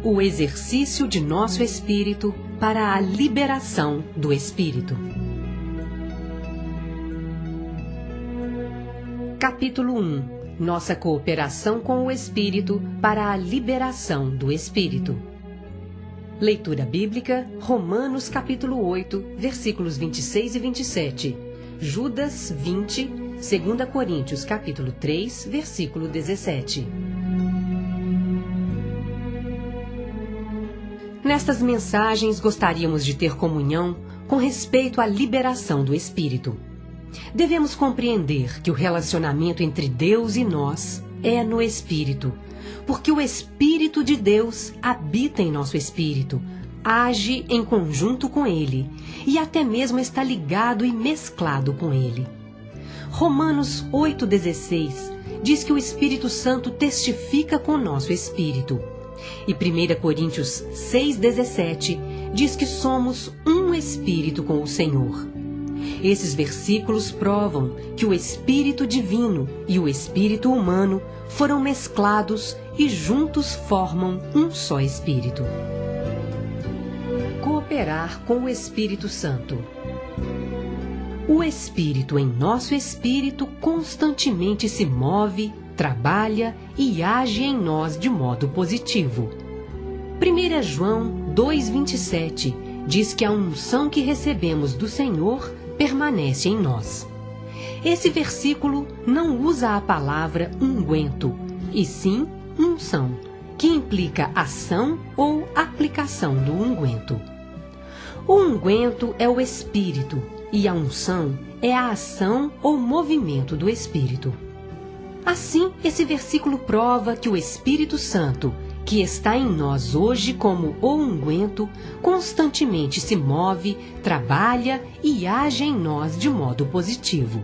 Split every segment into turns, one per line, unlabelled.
O exercício de nosso espírito para a liberação do espírito. Capítulo 1. Nossa cooperação com o espírito para a liberação do espírito. Leitura bíblica, Romanos capítulo 8, versículos 26 e 27. Judas 20, 2 Coríntios capítulo 3, versículo 17. Nestas mensagens gostaríamos de ter comunhão com respeito à liberação do espírito. Devemos compreender que o relacionamento entre Deus e nós é no espírito, porque o Espírito de Deus habita em nosso espírito, age em conjunto com ele e até mesmo está ligado e mesclado com ele. Romanos 8,16 diz que o Espírito Santo testifica com nosso espírito. E 1 Coríntios 6,17 diz que somos um espírito com o Senhor. Esses versículos provam que o espírito divino e o espírito humano foram mesclados e juntos formam um só espírito. Cooperar com o Espírito Santo. O Espírito em nosso espírito constantemente se move, trabalha e age em nós de modo positivo. 1 João 2,27 diz que a unção que recebemos do Senhor permanece em nós. Esse versículo não usa a palavra unguento, e sim unção, que implica ação ou aplicação do unguento. O unguento é o Espírito e a unção é a ação ou movimento do Espírito. Assim, esse versículo prova que o Espírito Santo, que está em nós hoje como o unguento, constantemente se move, trabalha e age em nós de modo positivo.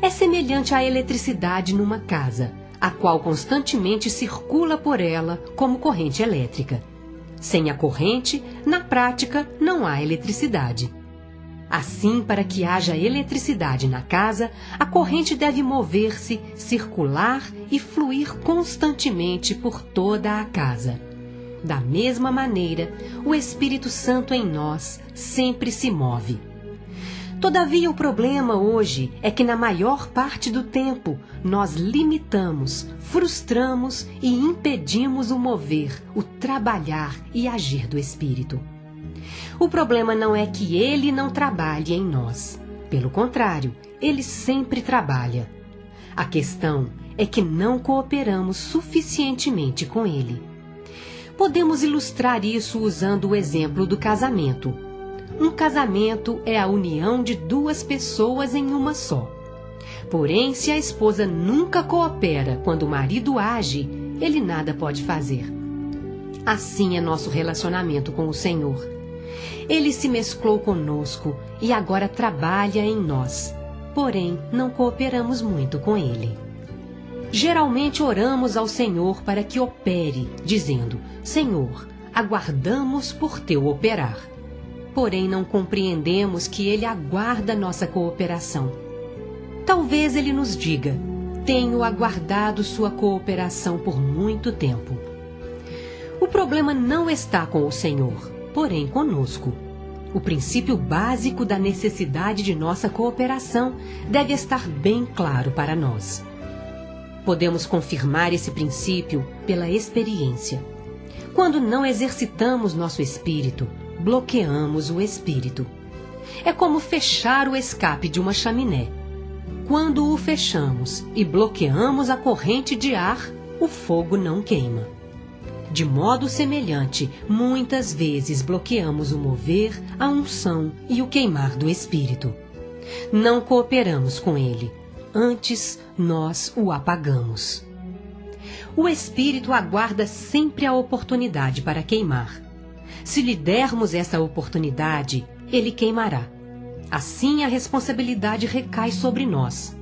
É semelhante à eletricidade numa casa, a qual constantemente circula por ela como corrente elétrica. Sem a corrente, na prática, não há eletricidade. Assim, para que haja eletricidade na casa, a corrente deve mover-se, circular e fluir constantemente por toda a casa. Da mesma maneira, o Espírito Santo em nós sempre se move. Todavia, o problema hoje é que, na maior parte do tempo, nós limitamos, frustramos e impedimos o mover, o trabalhar e agir do Espírito. O problema não é que ele não trabalhe em nós. Pelo contrário, ele sempre trabalha. A questão é que não cooperamos suficientemente com ele. Podemos ilustrar isso usando o exemplo do casamento. Um casamento é a união de duas pessoas em uma só. Porém, se a esposa nunca coopera quando o marido age, ele nada pode fazer. Assim é nosso relacionamento com o Senhor. Ele se mesclou conosco e agora trabalha em nós, porém não cooperamos muito com ele. Geralmente oramos ao Senhor para que opere, dizendo: Senhor, aguardamos por teu operar. Porém não compreendemos que ele aguarda nossa cooperação. Talvez ele nos diga: tenho aguardado sua cooperação por muito tempo. O problema não está com o Senhor, porém conosco. O princípio básico da necessidade de nossa cooperação deve estar bem claro para nós. Podemos confirmar esse princípio pela experiência. Quando não exercitamos nosso espírito, bloqueamos o espírito. É como fechar o escape de uma chaminé. Quando o fechamos e bloqueamos a corrente de ar, o fogo não queima. De modo semelhante, muitas vezes bloqueamos o mover, a unção e o queimar do Espírito. Não cooperamos com ele, antes nós o apagamos. O Espírito aguarda sempre a oportunidade para queimar. Se lhe dermos essa oportunidade, ele queimará. Assim a responsabilidade recai sobre nós.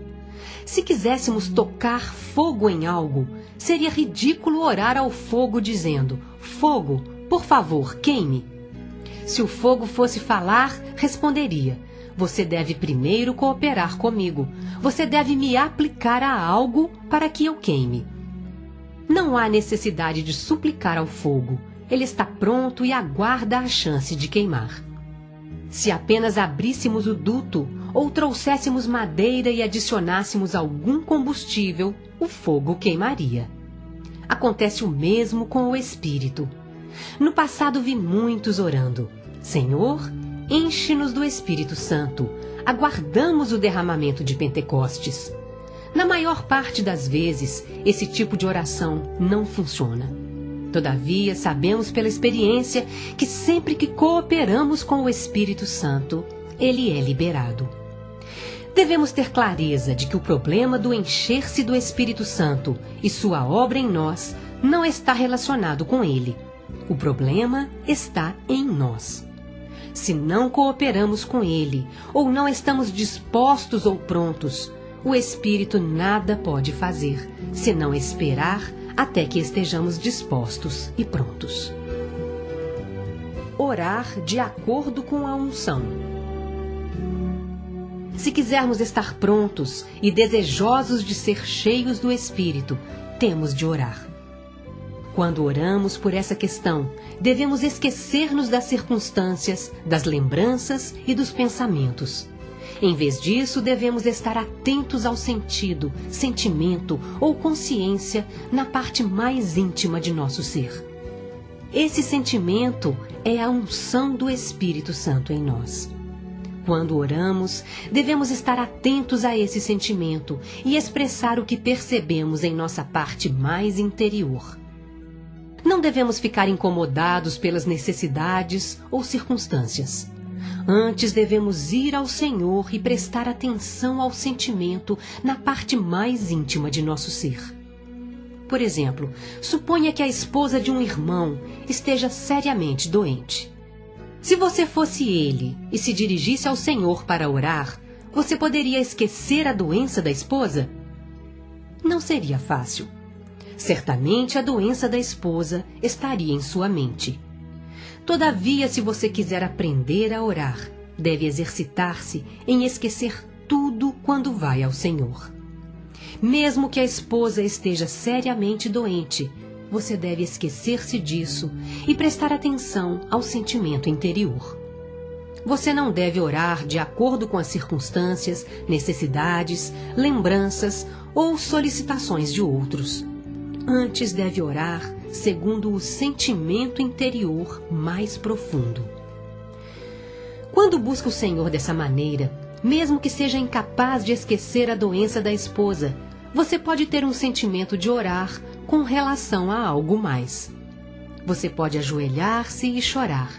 Se quiséssemos tocar fogo em algo, seria ridículo orar ao fogo dizendo: fogo, por favor, queime. Se o fogo fosse falar, responderia: você deve primeiro cooperar comigo. Você deve me aplicar a algo para que eu queime. Não há necessidade de suplicar ao fogo. ele está pronto e aguarda a chance de queimar. Se apenas abríssemos o duto ou trouxéssemos madeira e adicionássemos algum combustível, o fogo queimaria. Acontece o mesmo com o Espírito. No passado vi muitos orando: Senhor, enche-nos do Espírito Santo. Aguardamos o derramamento de Pentecostes. Na maior parte das vezes, esse tipo de oração não funciona. Todavia, sabemos pela experiência que sempre que cooperamos com o Espírito Santo, ele é liberado. Devemos ter clareza de que o problema do encher-se do Espírito Santo e sua obra em nós não está relacionado com ele. O problema está em nós. Se não cooperamos com ele, ou não estamos dispostos ou prontos, o Espírito nada pode fazer, senão esperar até que estejamos dispostos e prontos. Orar de acordo com a unção. Se quisermos estar prontos e desejosos de ser cheios do Espírito, temos de orar. Quando oramos por essa questão, devemos esquecer-nos das circunstâncias, das lembranças e dos pensamentos. Em vez disso, devemos estar atentos ao sentido, sentimento ou consciência na parte mais íntima de nosso ser. Esse sentimento é a unção do Espírito Santo em nós. Quando oramos, devemos estar atentos a esse sentimento e expressar o que percebemos em nossa parte mais interior. Não devemos ficar incomodados pelas necessidades ou circunstâncias. Antes devemos ir ao Senhor e prestar atenção ao sentimento na parte mais íntima de nosso ser. Por exemplo, suponha que a esposa de um irmão esteja seriamente doente. Se você fosse ele e se dirigisse ao Senhor para orar, você poderia esquecer a doença da esposa? Não seria fácil. Certamente a doença da esposa estaria em sua mente. Todavia, se você quiser aprender a orar, deve exercitar-se em esquecer tudo quando vai ao Senhor. Mesmo que a esposa esteja seriamente doente, você deve esquecer-se disso e prestar atenção ao sentimento interior. Você não deve orar de acordo com as circunstâncias, necessidades, lembranças ou solicitações de outros. Antes deve orar segundo o sentimento interior mais profundo. Quando busca o Senhor dessa maneira, mesmo que seja incapaz de esquecer a doença da esposa, você pode ter um sentimento de orar com relação a algo mais. Você pode ajoelhar-se e chorar: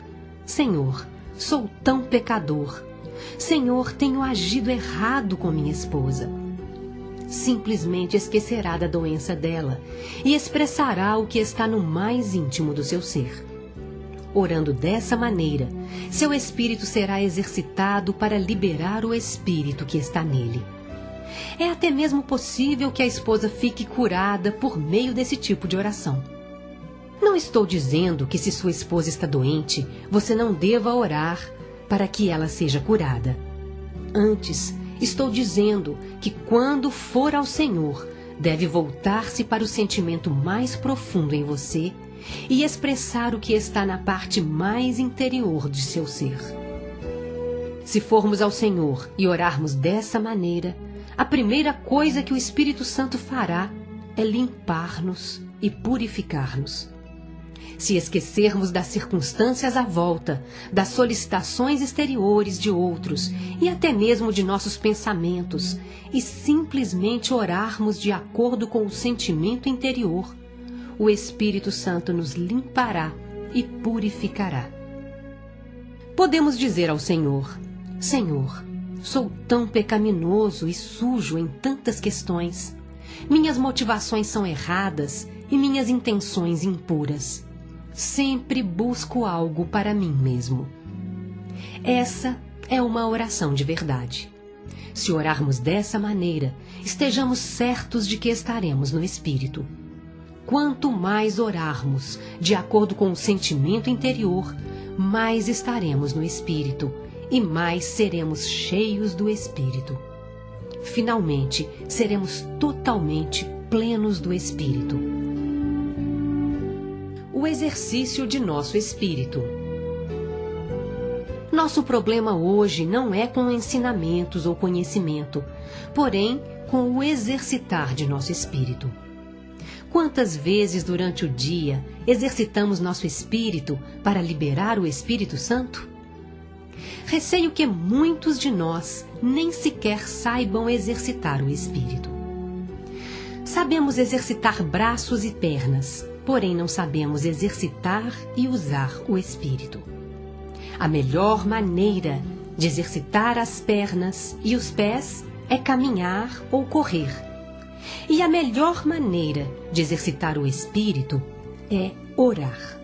Senhor, sou tão pecador. Senhor, tenho agido errado com minha esposa. Simplesmente esquecerá da doença dela e expressará o que está no mais íntimo do seu ser. Orando dessa maneira, seu espírito será exercitado para liberar o espírito que está nele. É até mesmo possível que a esposa fique curada por meio desse tipo de oração. Não estou dizendo que se sua esposa está doente, você não deva orar para que ela seja curada. Antes, estou dizendo que quando for ao Senhor, deve voltar-se para o sentimento mais profundo em você e expressar o que está na parte mais interior de seu ser. Se formos ao Senhor e orarmos dessa maneira, a primeira coisa que o Espírito Santo fará é limpar-nos e purificar-nos. Se esquecermos das circunstâncias à volta, das solicitações exteriores de outros e até mesmo de nossos pensamentos, e simplesmente orarmos de acordo com o sentimento interior, o Espírito Santo nos limpará e purificará. Podemos dizer ao Senhor: Senhor, sou tão pecaminoso e sujo em tantas questões. Minhas motivações são erradas e minhas intenções impuras. Sempre busco algo para mim mesmo. Essa é uma oração de verdade. Se orarmos dessa maneira, estejamos certos de que estaremos no Espírito. Quanto mais orarmos de acordo com o sentimento interior, mais estaremos no Espírito e mais seremos cheios do Espírito. Finalmente, seremos totalmente plenos do Espírito. o exercício de nosso espírito. Nosso problema hoje não é com ensinamentos ou conhecimento, porém com o exercitar de nosso espírito. Quantas vezes durante o dia exercitamos nosso espírito para liberar o Espírito Santo? Receio que muitos de nós nem sequer saibam exercitar o espírito. Sabemos exercitar braços e pernas, porém não sabemos exercitar e usar o espírito. A melhor maneira de exercitar as pernas e os pés é caminhar ou correr. E a melhor maneira de exercitar o espírito é orar.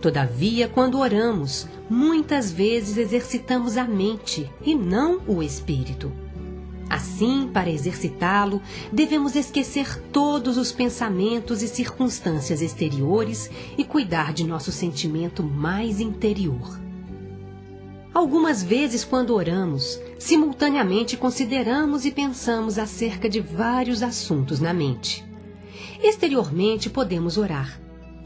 Todavia, quando oramos, muitas vezes exercitamos a mente e não o espírito. Assim, para exercitá-lo, devemos esquecer todos os pensamentos e circunstâncias exteriores e cuidar de nosso sentimento mais interior. Algumas vezes, quando oramos, simultaneamente consideramos e pensamos acerca de vários assuntos na mente. Exteriormente podemos orar,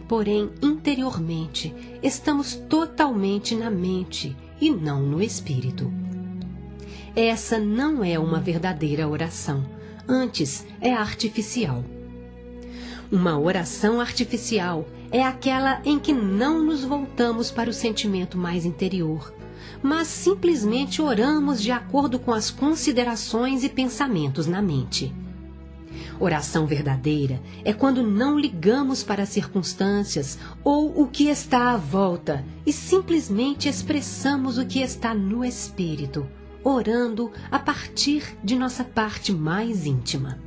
porém interiormente estamos totalmente na mente e não no espírito. Essa não é uma verdadeira oração, antes é artificial. Uma oração artificial é aquela em que não nos voltamos para o sentimento mais interior, mas simplesmente oramos de acordo com as considerações e pensamentos na mente. Oração verdadeira é quando não ligamos para as circunstâncias ou o que está à volta e simplesmente expressamos o que está no espírito, orando a partir de nossa parte mais íntima.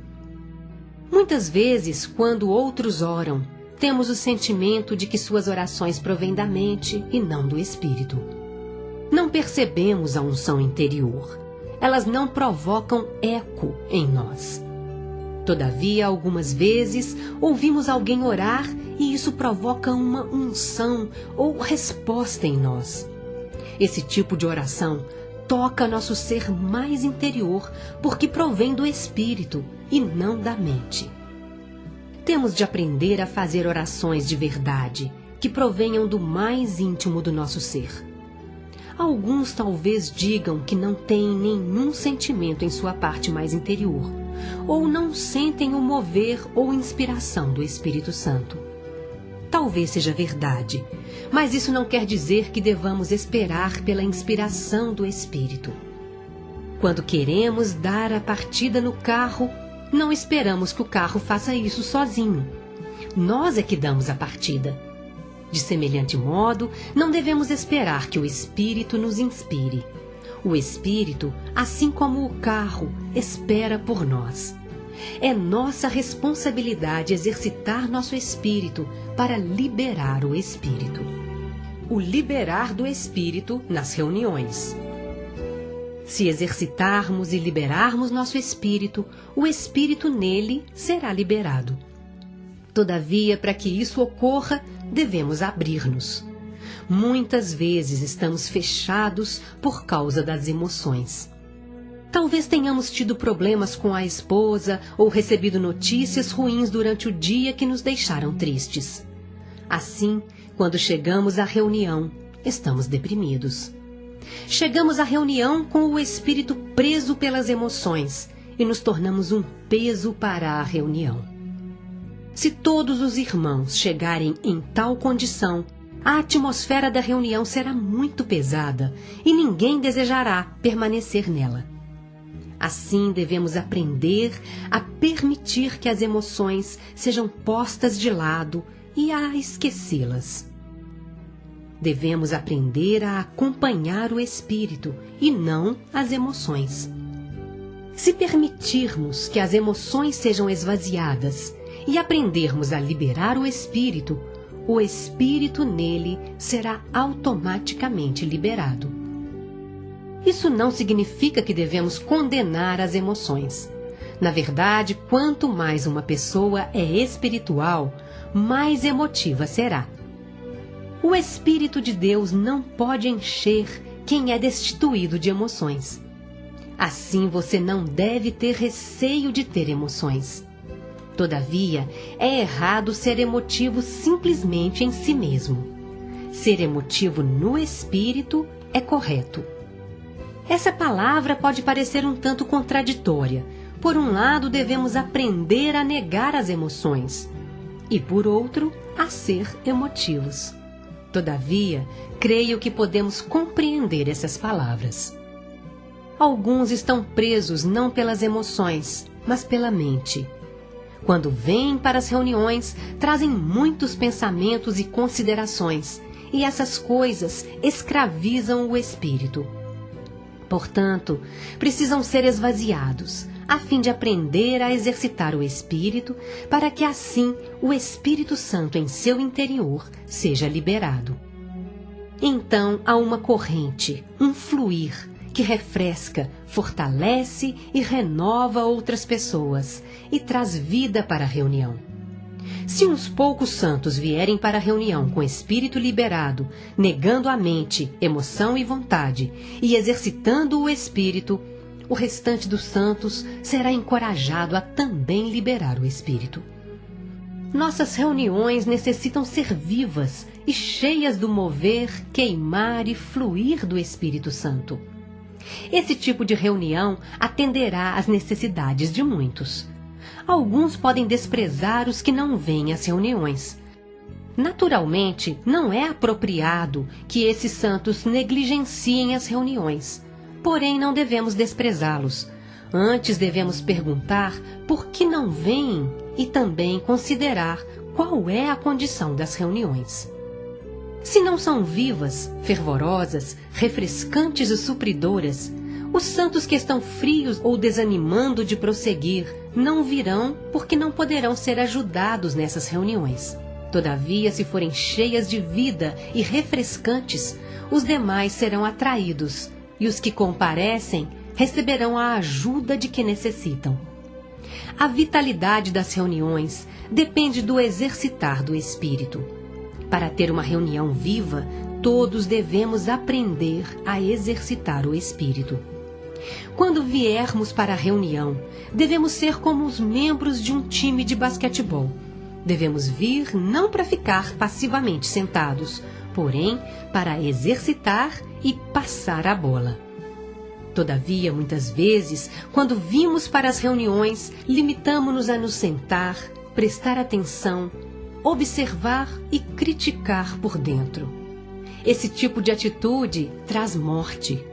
Muitas vezes, quando outros oram, temos o sentimento de que suas orações provêm da mente e não do espírito. Não percebemos a unção interior. Elas não provocam eco em nós. Todavia, algumas vezes, ouvimos alguém orar e isso provoca uma unção ou resposta em nós. Esse tipo de oração toca nosso ser mais interior porque provém do espírito e não da mente. Temos de aprender a fazer orações de verdade que provenham do mais íntimo do nosso ser. Alguns talvez digam que não têm nenhum sentimento em sua parte mais interior, ou não sentem o mover ou inspiração do Espírito Santo. Talvez seja verdade, mas isso não quer dizer que devamos esperar pela inspiração do Espírito. Quando queremos dar a partida no carro, não esperamos que o carro faça isso sozinho. Nós é que damos a partida. De semelhante modo, não devemos esperar que o Espírito nos inspire. O Espírito, assim como o carro, espera por nós. É nossa responsabilidade exercitar nosso espírito para liberar o Espírito. O liberar do Espírito nas reuniões. Se exercitarmos e liberarmos nosso espírito, o Espírito nele será liberado. Todavia, para que isso ocorra, devemos abrir-nos. Muitas vezes estamos fechados por causa das emoções. Talvez tenhamos tido problemas com a esposa ou recebido notícias ruins durante o dia que nos deixaram tristes. Assim, quando chegamos à reunião, estamos deprimidos. Chegamos à reunião com o espírito preso pelas emoções e nos tornamos um peso para a reunião. Se todos os irmãos chegarem em tal condição, a atmosfera da reunião será muito pesada e ninguém desejará permanecer nela. Assim, devemos aprender a permitir que as emoções sejam postas de lado e a esquecê-las. Devemos aprender a acompanhar o espírito e não as emoções. Se permitirmos que as emoções sejam esvaziadas e aprendermos a liberar o espírito nele será automaticamente liberado. Isso não significa que devemos condenar as emoções. Na verdade, quanto mais uma pessoa é espiritual, mais emotiva será. O Espírito de Deus não pode encher quem é destituído de emoções. Assim, você não deve ter receio de ter emoções. Todavia, é errado ser emotivo simplesmente em si mesmo. Ser emotivo no espírito é correto. Essa palavra pode parecer um tanto contraditória. Por um lado, devemos aprender a negar as emoções e, por outro, a ser emotivos. Todavia, creio que podemos compreender essas palavras. Alguns estão presos não pelas emoções, mas pela mente. Quando vêm para as reuniões, trazem muitos pensamentos e considerações, e essas coisas escravizam o espírito. Portanto, precisam ser esvaziados, a fim de aprender a exercitar o espírito, para que assim o Espírito Santo em seu interior seja liberado. Então há uma corrente, um fluir, que refresca, fortalece e renova outras pessoas e traz vida para a reunião. Se uns poucos santos vierem para a reunião com espírito liberado, negando a mente, emoção e vontade, e exercitando o espírito, o restante dos santos será encorajado a também liberar o espírito. Nossas reuniões necessitam ser vivas e cheias do mover, queimar e fluir do Espírito Santo. Esse tipo de reunião atenderá às necessidades de muitos. Alguns podem desprezar os que não vêm às reuniões. Naturalmente, não é apropriado que esses santos negligenciem as reuniões. Porém, não devemos desprezá-los. Antes devemos perguntar por que não vêm e também considerar qual é a condição das reuniões. Se não são vivas, fervorosas, refrescantes e supridoras, os santos que estão frios ou desanimando de prosseguir não virão porque não poderão ser ajudados nessas reuniões. Todavia, se forem cheias de vida e refrescantes, os demais serão atraídos e os que comparecem receberão a ajuda de que necessitam. A vitalidade das reuniões depende do exercitar do espírito. Para ter uma reunião viva, todos devemos aprender a exercitar o espírito. Quando viermos para a reunião, devemos ser como os membros de um time de basquetebol. Devemos vir não para ficar passivamente sentados, porém para exercitar e passar a bola. Todavia, muitas vezes, quando vimos para as reuniões, limitamo-nos a nos sentar, prestar atenção, observar e criticar por dentro. Esse tipo de atitude traz morte.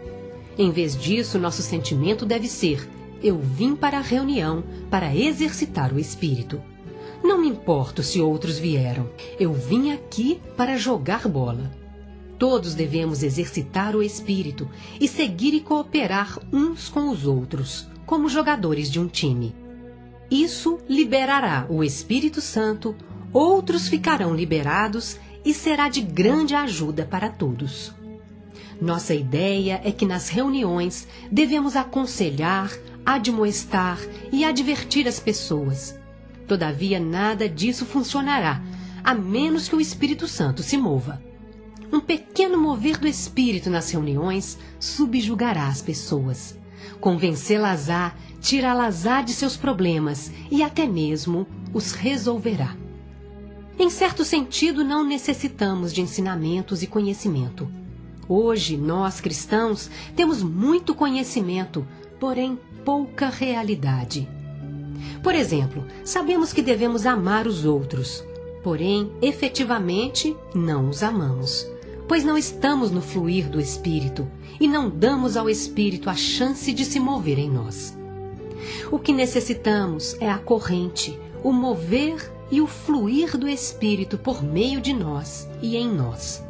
Em vez disso, nosso sentimento deve ser: eu vim para a reunião para exercitar o espírito. Não me importo se outros vieram. Eu vim aqui para jogar bola. Todos devemos exercitar o espírito e seguir e cooperar uns com os outros, como jogadores de um time. Isso liberará o Espírito Santo, outros ficarão liberados e será de grande ajuda para todos. Nossa ideia é que nas reuniões devemos aconselhar, admoestar e advertir as pessoas. Todavia, nada disso funcionará, a menos que o Espírito Santo se mova. Um pequeno mover do Espírito nas reuniões subjugará as pessoas, convencê-las-á, tirá-las-á de seus problemas e até mesmo os resolverá. Em certo sentido, não necessitamos de ensinamentos e conhecimento. Hoje, nós cristãos temos muito conhecimento, porém pouca realidade. Por exemplo, sabemos que devemos amar os outros, porém, efetivamente, não os amamos, pois não estamos no fluir do Espírito e não damos ao Espírito a chance de se mover em nós. O que necessitamos é a corrente, o mover e o fluir do Espírito por meio de nós e em nós.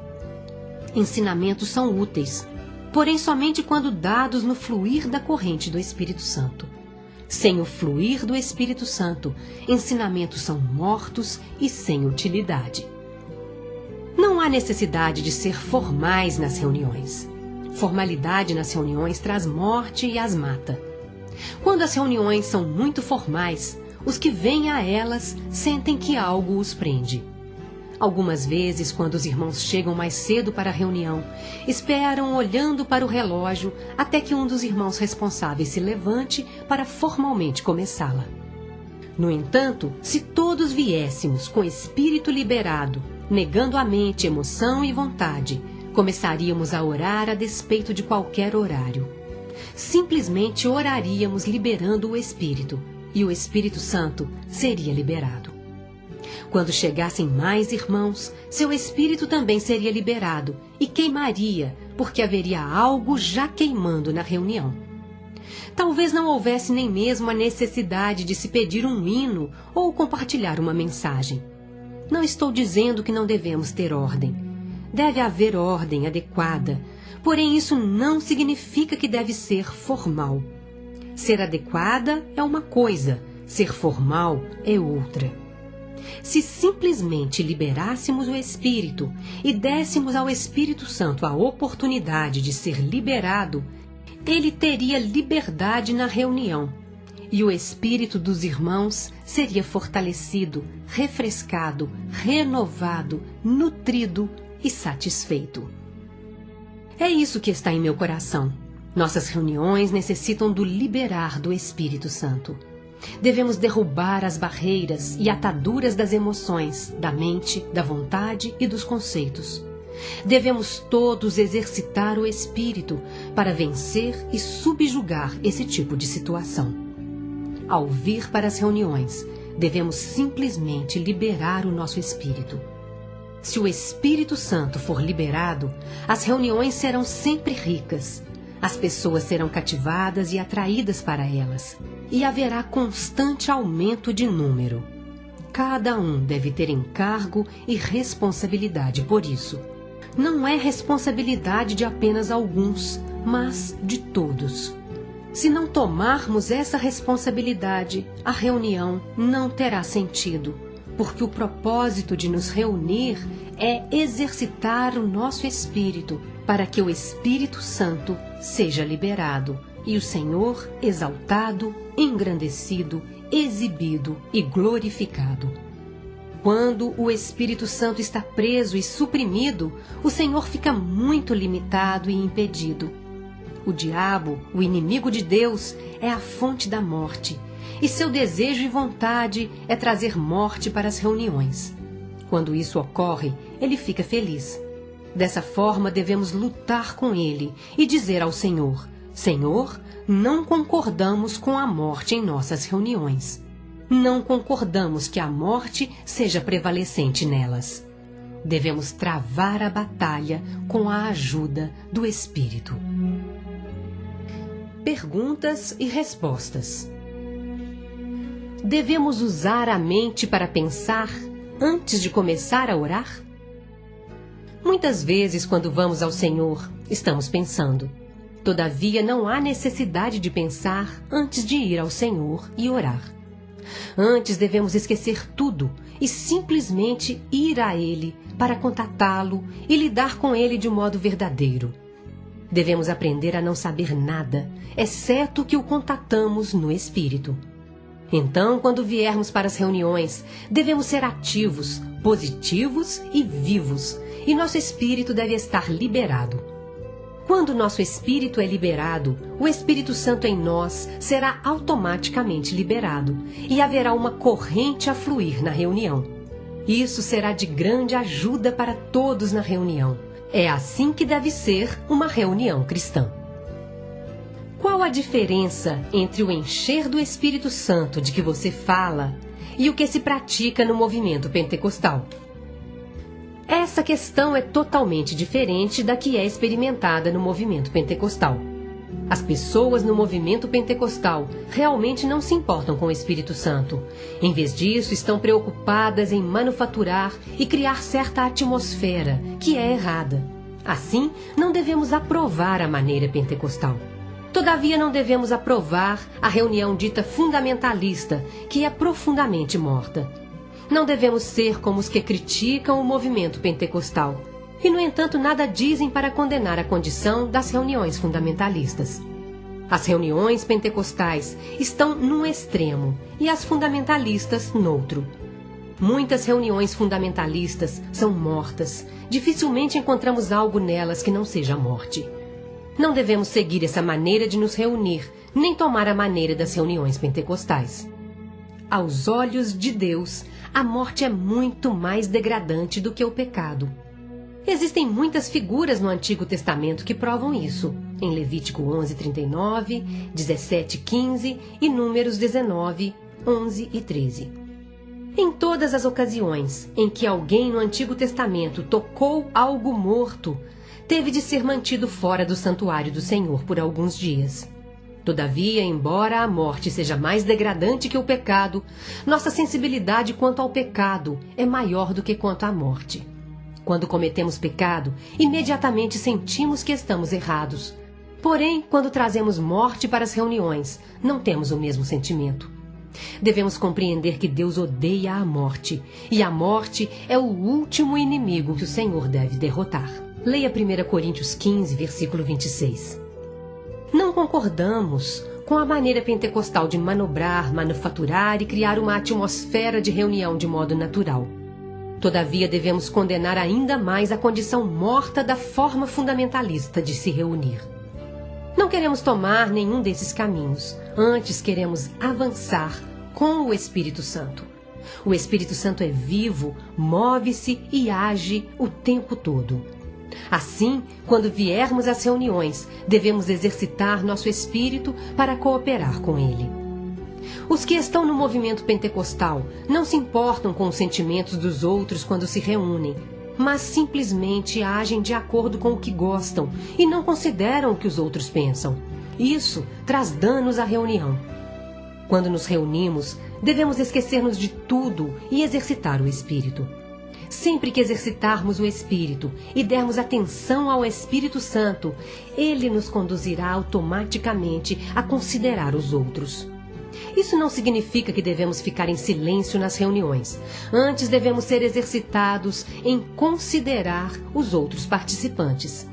Ensinamentos são úteis, porém somente quando dados no fluir da corrente do Espírito Santo. Sem o fluir do Espírito Santo, ensinamentos são mortos e sem utilidade. Não há necessidade de ser formais nas reuniões. Formalidade nas reuniões traz morte e as mata. Quando as reuniões são muito formais, os que vêm a elas sentem que algo os prende. Algumas vezes, quando os irmãos chegam mais cedo para a reunião, esperam olhando para o relógio até que um dos irmãos responsáveis se levante para formalmente começá-la. No entanto, se todos viéssemos com espírito liberado, negando a mente, emoção e vontade, começaríamos a orar a despeito de qualquer horário. Simplesmente oraríamos liberando o Espírito, e o Espírito Santo seria liberado. Quando chegassem mais irmãos, seu espírito também seria liberado e queimaria, porque haveria algo já queimando na reunião. Talvez não houvesse nem mesmo a necessidade de se pedir um hino ou compartilhar uma mensagem. Não estou dizendo que não devemos ter ordem. Deve haver ordem adequada, porém isso não significa que deve ser formal. Ser adequada é uma coisa, ser formal é outra. Se simplesmente liberássemos o Espírito e dessemos ao Espírito Santo a oportunidade de ser liberado, ele teria liberdade na reunião, e o espírito dos irmãos seria fortalecido, refrescado, renovado, nutrido e satisfeito. É isso que está em meu coração. Nossas reuniões necessitam do liberar do Espírito Santo. Devemos derrubar as barreiras e ataduras das emoções, da mente, da vontade e dos conceitos. Devemos todos exercitar o espírito para vencer e subjugar esse tipo de situação. Ao vir para as reuniões, devemos simplesmente liberar o nosso espírito. Se o Espírito Santo for liberado, as reuniões serão sempre ricas. As pessoas serão cativadas e atraídas para elas, e haverá constante aumento de número. Cada um deve ter encargo e responsabilidade por isso. Não é responsabilidade de apenas alguns, mas de todos. Se não tomarmos essa responsabilidade, a reunião não terá sentido, porque o propósito de nos reunir é exercitar o nosso espírito para que o Espírito Santo seja liberado e o Senhor exaltado, engrandecido, exibido e glorificado. Quando o Espírito Santo está preso e suprimido, o Senhor fica muito limitado e impedido. O diabo, o inimigo de Deus, é a fonte da morte, e seu desejo e vontade é trazer morte para as reuniões. Quando isso ocorre, ele fica feliz. Dessa forma, devemos lutar com ele e dizer ao Senhor: Senhor, não concordamos com a morte em nossas reuniões. Não concordamos que a morte seja prevalecente nelas. Devemos travar a batalha com a ajuda do Espírito. Perguntas e respostas. Devemos usar a mente para pensar antes de começar a orar? Muitas vezes, quando vamos ao Senhor, estamos pensando. Todavia, não há necessidade de pensar antes de ir ao Senhor e orar. Antes devemos esquecer tudo e simplesmente ir a Ele para contatá-lo e lidar com Ele de modo verdadeiro. Devemos aprender a não saber nada, exceto que o contatamos no Espírito. Então, quando viermos para as reuniões, devemos ser ativos, positivos e vivos, e nosso espírito deve estar liberado. Quando nosso espírito é liberado, o Espírito Santo em nós será automaticamente liberado e haverá uma corrente a fluir na reunião. Isso será de grande ajuda para todos na reunião. É assim que deve ser uma reunião cristã. Qual a diferença entre o encher do Espírito Santo de que você fala e o que se pratica no movimento pentecostal? Essa questão é totalmente diferente da que é experimentada no movimento pentecostal. As pessoas no movimento pentecostal realmente não se importam com o Espírito Santo. Em vez disso, estão preocupadas em manufaturar e criar certa atmosfera, que é errada. Assim, não devemos aprovar a maneira pentecostal. Todavia, não devemos aprovar a reunião dita fundamentalista, que é profundamente morta. Não devemos ser como os que criticam o movimento pentecostal e, no entanto, nada dizem para condenar a condição das reuniões fundamentalistas. As reuniões pentecostais estão num extremo e as fundamentalistas noutro. Muitas reuniões fundamentalistas são mortas. Dificilmente encontramos algo nelas que não seja morte. Não devemos seguir essa maneira de nos reunir, nem tomar a maneira das reuniões pentecostais. Aos olhos de Deus, a morte é muito mais degradante do que o pecado. Existem muitas figuras no Antigo Testamento que provam isso, em Levítico 11:39, 17:15 e Números 19, 11 e 13. Em todas as ocasiões em que alguém no Antigo Testamento tocou algo morto, teve de ser mantido fora do santuário do Senhor por alguns dias. Todavia, embora a morte seja mais degradante que o pecado, nossa sensibilidade quanto ao pecado é maior do que quanto à morte. Quando cometemos pecado, imediatamente sentimos que estamos errados. Porém, quando trazemos morte para as reuniões, não temos o mesmo sentimento. Devemos compreender que Deus odeia a morte, e a morte é o último inimigo que o Senhor deve derrotar. Leia 1 Coríntios 15, versículo 26. Não concordamos com a maneira pentecostal de manobrar, manufaturar e criar uma atmosfera de reunião de modo natural. Todavia, devemos condenar ainda mais a condição morta da forma fundamentalista de se reunir. Não queremos tomar nenhum desses caminhos, antes queremos avançar com o Espírito Santo. O Espírito Santo é vivo, move-se e age o tempo todo. Assim, quando viermos às reuniões, devemos exercitar nosso espírito para cooperar com ele. Os que estão no movimento pentecostal não se importam com os sentimentos dos outros quando se reúnem, mas simplesmente agem de acordo com o que gostam e não consideram o que os outros pensam. Isso traz danos à reunião. Quando nos reunimos, devemos esquecer-nos de tudo e exercitar o espírito. Sempre que exercitarmos o Espírito e dermos atenção ao Espírito Santo, ele nos conduzirá automaticamente a considerar os outros. Isso não significa que devemos ficar em silêncio nas reuniões. Antes, devemos ser exercitados em considerar os outros participantes.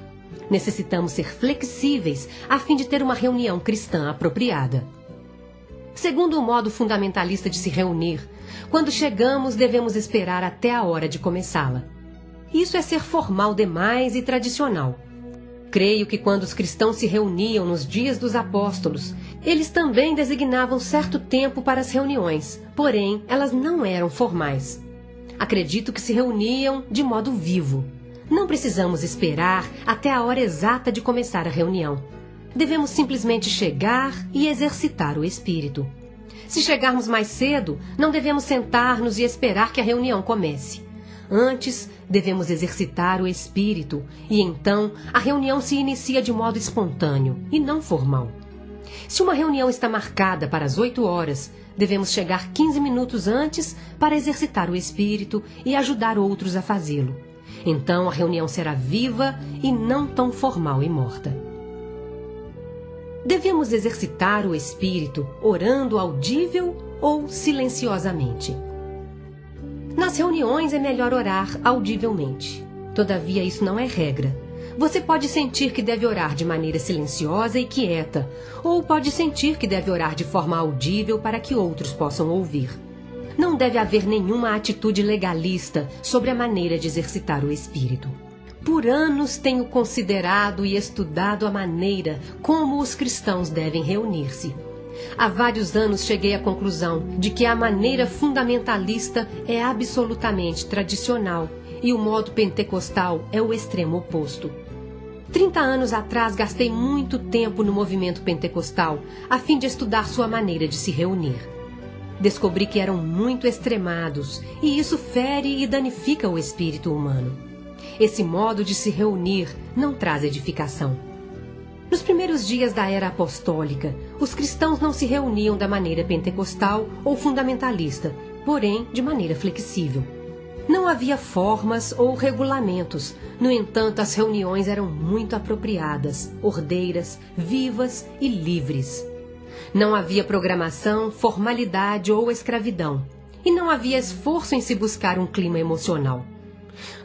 Necessitamos ser flexíveis a fim de ter uma reunião cristã apropriada. Segundo o modo fundamentalista de se reunir, quando chegamos, devemos esperar até a hora de começá-la. Isso é ser formal demais e tradicional. Creio que quando os cristãos se reuniam nos dias dos apóstolos, eles também designavam certo tempo para as reuniões, porém, elas não eram formais. Acredito que se reuniam de modo vivo. Não precisamos esperar até a hora exata de começar a reunião. Devemos simplesmente chegar e exercitar o espírito. Se chegarmos mais cedo, não devemos sentar-nos e esperar que a reunião comece. Antes, devemos exercitar o espírito e então a reunião se inicia de modo espontâneo e não formal. Se uma reunião está marcada para as 8 horas, devemos chegar 15 minutos antes para exercitar o espírito e ajudar outros a fazê-lo. Então a reunião será viva e não tão formal e morta. Devemos exercitar o espírito orando audível ou silenciosamente. Nas reuniões é melhor orar audivelmente. Todavia, isso não é regra. Você pode sentir que deve orar de maneira silenciosa e quieta, ou pode sentir que deve orar de forma audível para que outros possam ouvir. Não deve haver nenhuma atitude legalista sobre a maneira de exercitar o espírito. Por anos tenho considerado e estudado a maneira como os cristãos devem reunir-se. Há vários anos cheguei à conclusão de que a maneira fundamentalista é absolutamente tradicional e o modo pentecostal é o extremo oposto. 30 anos atrás gastei muito tempo no movimento pentecostal a fim de estudar sua maneira de se reunir. Descobri que eram muito extremados e isso fere e danifica o espírito humano. Esse modo de se reunir não traz edificação. Nos primeiros dias da era apostólica, os cristãos não se reuniam da maneira pentecostal ou fundamentalista, porém de maneira flexível. Não havia formas ou regulamentos, no entanto, as reuniões eram muito apropriadas, ordeiras, vivas e livres. Não havia programação, formalidade ou escravidão, e não havia esforço em se buscar um clima emocional.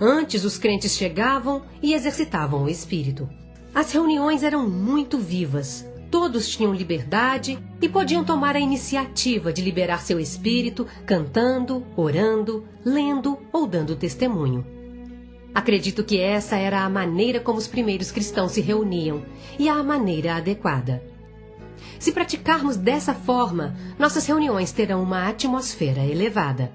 Antes, os crentes chegavam e exercitavam o espírito. As reuniões eram muito vivas. Todos tinham liberdade e podiam tomar a iniciativa de liberar seu espírito cantando, orando, lendo ou dando testemunho. Acredito que essa era a maneira como os primeiros cristãos se reuniam e a maneira adequada. Se praticarmos dessa forma, nossas reuniões terão uma atmosfera elevada.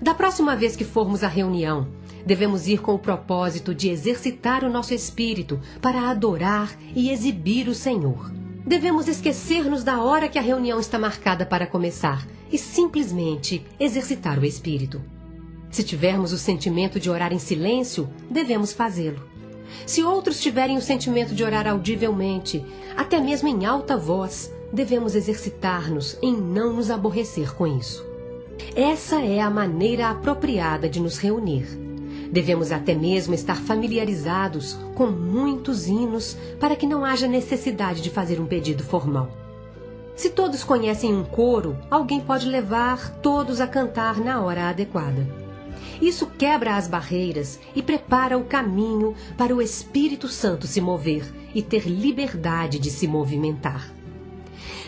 Da próxima vez que formos à reunião, devemos ir com o propósito de exercitar o nosso espírito para adorar e exibir o Senhor. Devemos esquecer-nos da hora que a reunião está marcada para começar e simplesmente exercitar o espírito. Se tivermos o sentimento de orar em silêncio, devemos fazê-lo. Se outros tiverem o sentimento de orar audivelmente, até mesmo em alta voz, devemos exercitar-nos em não nos aborrecer com isso. Essa é a maneira apropriada de nos reunir. Devemos até mesmo estar familiarizados com muitos hinos para que não haja necessidade de fazer um pedido formal. Se todos conhecem um coro, alguém pode levar todos a cantar na hora adequada. Isso quebra as barreiras e prepara o caminho para o Espírito Santo se mover e ter liberdade de se movimentar.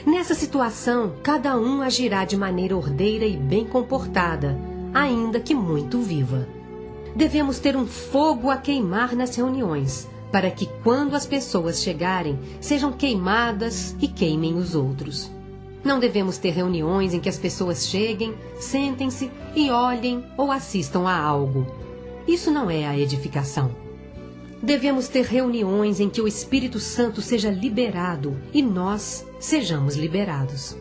Nessa situação, cada um agirá de maneira ordeira e bem comportada, ainda que muito viva. Devemos ter um fogo a queimar nas reuniões, para que quando as pessoas chegarem, sejam queimadas e queimem os outros. Não devemos ter reuniões em que as pessoas cheguem, sentem-se e olhem ou assistam a algo. Isso não é a edificação. Devemos ter reuniões em que o Espírito Santo seja liberado e nós sejamos liberados.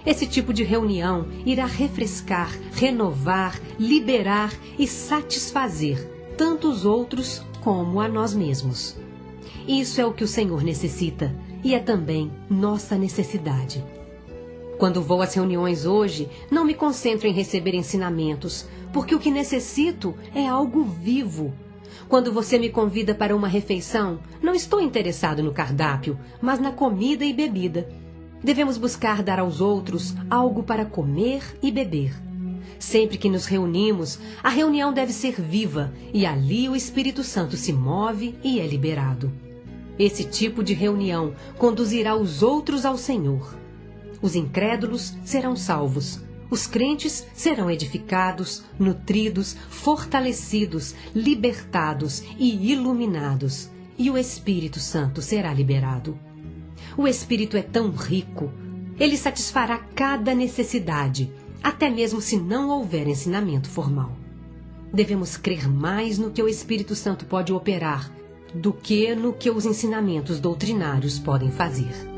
Esse tipo de reunião irá refrescar, renovar, liberar e satisfazer tanto os outros como a nós mesmos. Isso é o que o Senhor necessita e é também nossa necessidade. Quando vou às reuniões hoje, não me concentro em receber ensinamentos, porque o que necessito é algo vivo. Quando você me convida para uma refeição, não estou interessado no cardápio, mas na comida e bebida. Devemos buscar dar aos outros algo para comer e beber. Sempre que nos reunimos, a reunião deve ser viva e ali o Espírito Santo se move e é liberado. Esse tipo de reunião conduzirá os outros ao Senhor. Os incrédulos serão salvos. Os crentes serão edificados, nutridos, fortalecidos, libertados e iluminados. E o Espírito Santo será liberado. O Espírito é tão rico. Ele satisfará cada necessidade, até mesmo se não houver ensinamento formal. Devemos crer mais no que o Espírito Santo pode operar do que no que os ensinamentos doutrinários podem fazer.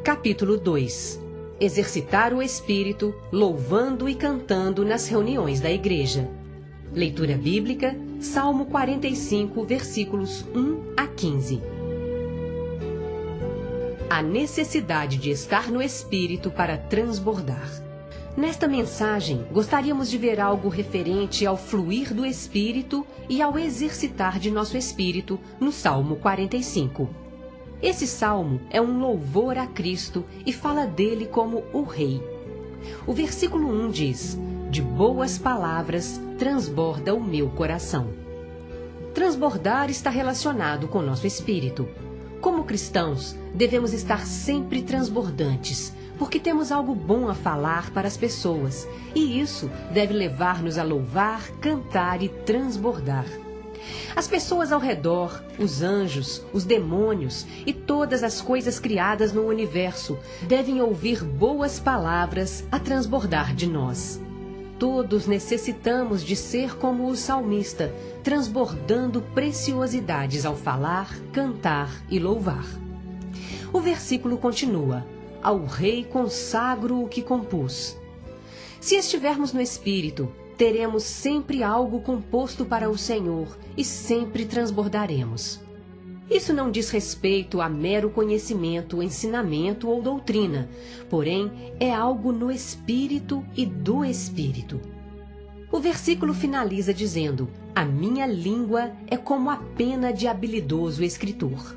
Capítulo 2. Exercitar o Espírito, louvando e cantando nas reuniões da igreja. Leitura bíblica, Salmo 45, versículos 1 a 15. A necessidade de estar no Espírito para transbordar. Nesta mensagem, gostaríamos de ver algo referente ao fluir do Espírito e ao exercitar de nosso Espírito no Salmo 45. Esse salmo é um louvor a Cristo e fala dele como o Rei. O versículo 1 diz: de boas palavras transborda o meu coração. Transbordar está relacionado com nosso espírito. Como cristãos, devemos estar sempre transbordantes, porque temos algo bom a falar para as pessoas, e isso deve levar-nos a louvar, cantar e transbordar. As pessoas ao redor, os anjos, os demônios e todas as coisas criadas no universo devem ouvir boas palavras a transbordar de nós. Todos necessitamos de ser como o salmista, transbordando preciosidades ao falar, cantar e louvar. O versículo continua: ao Rei consagro o que compus. Se estivermos no Espírito, teremos sempre algo composto para o Senhor e sempre transbordaremos. Isso não diz respeito a mero conhecimento, ensinamento ou doutrina, porém é algo no Espírito e do Espírito. O versículo finaliza dizendo: a minha língua é como a pena de habilidoso escritor.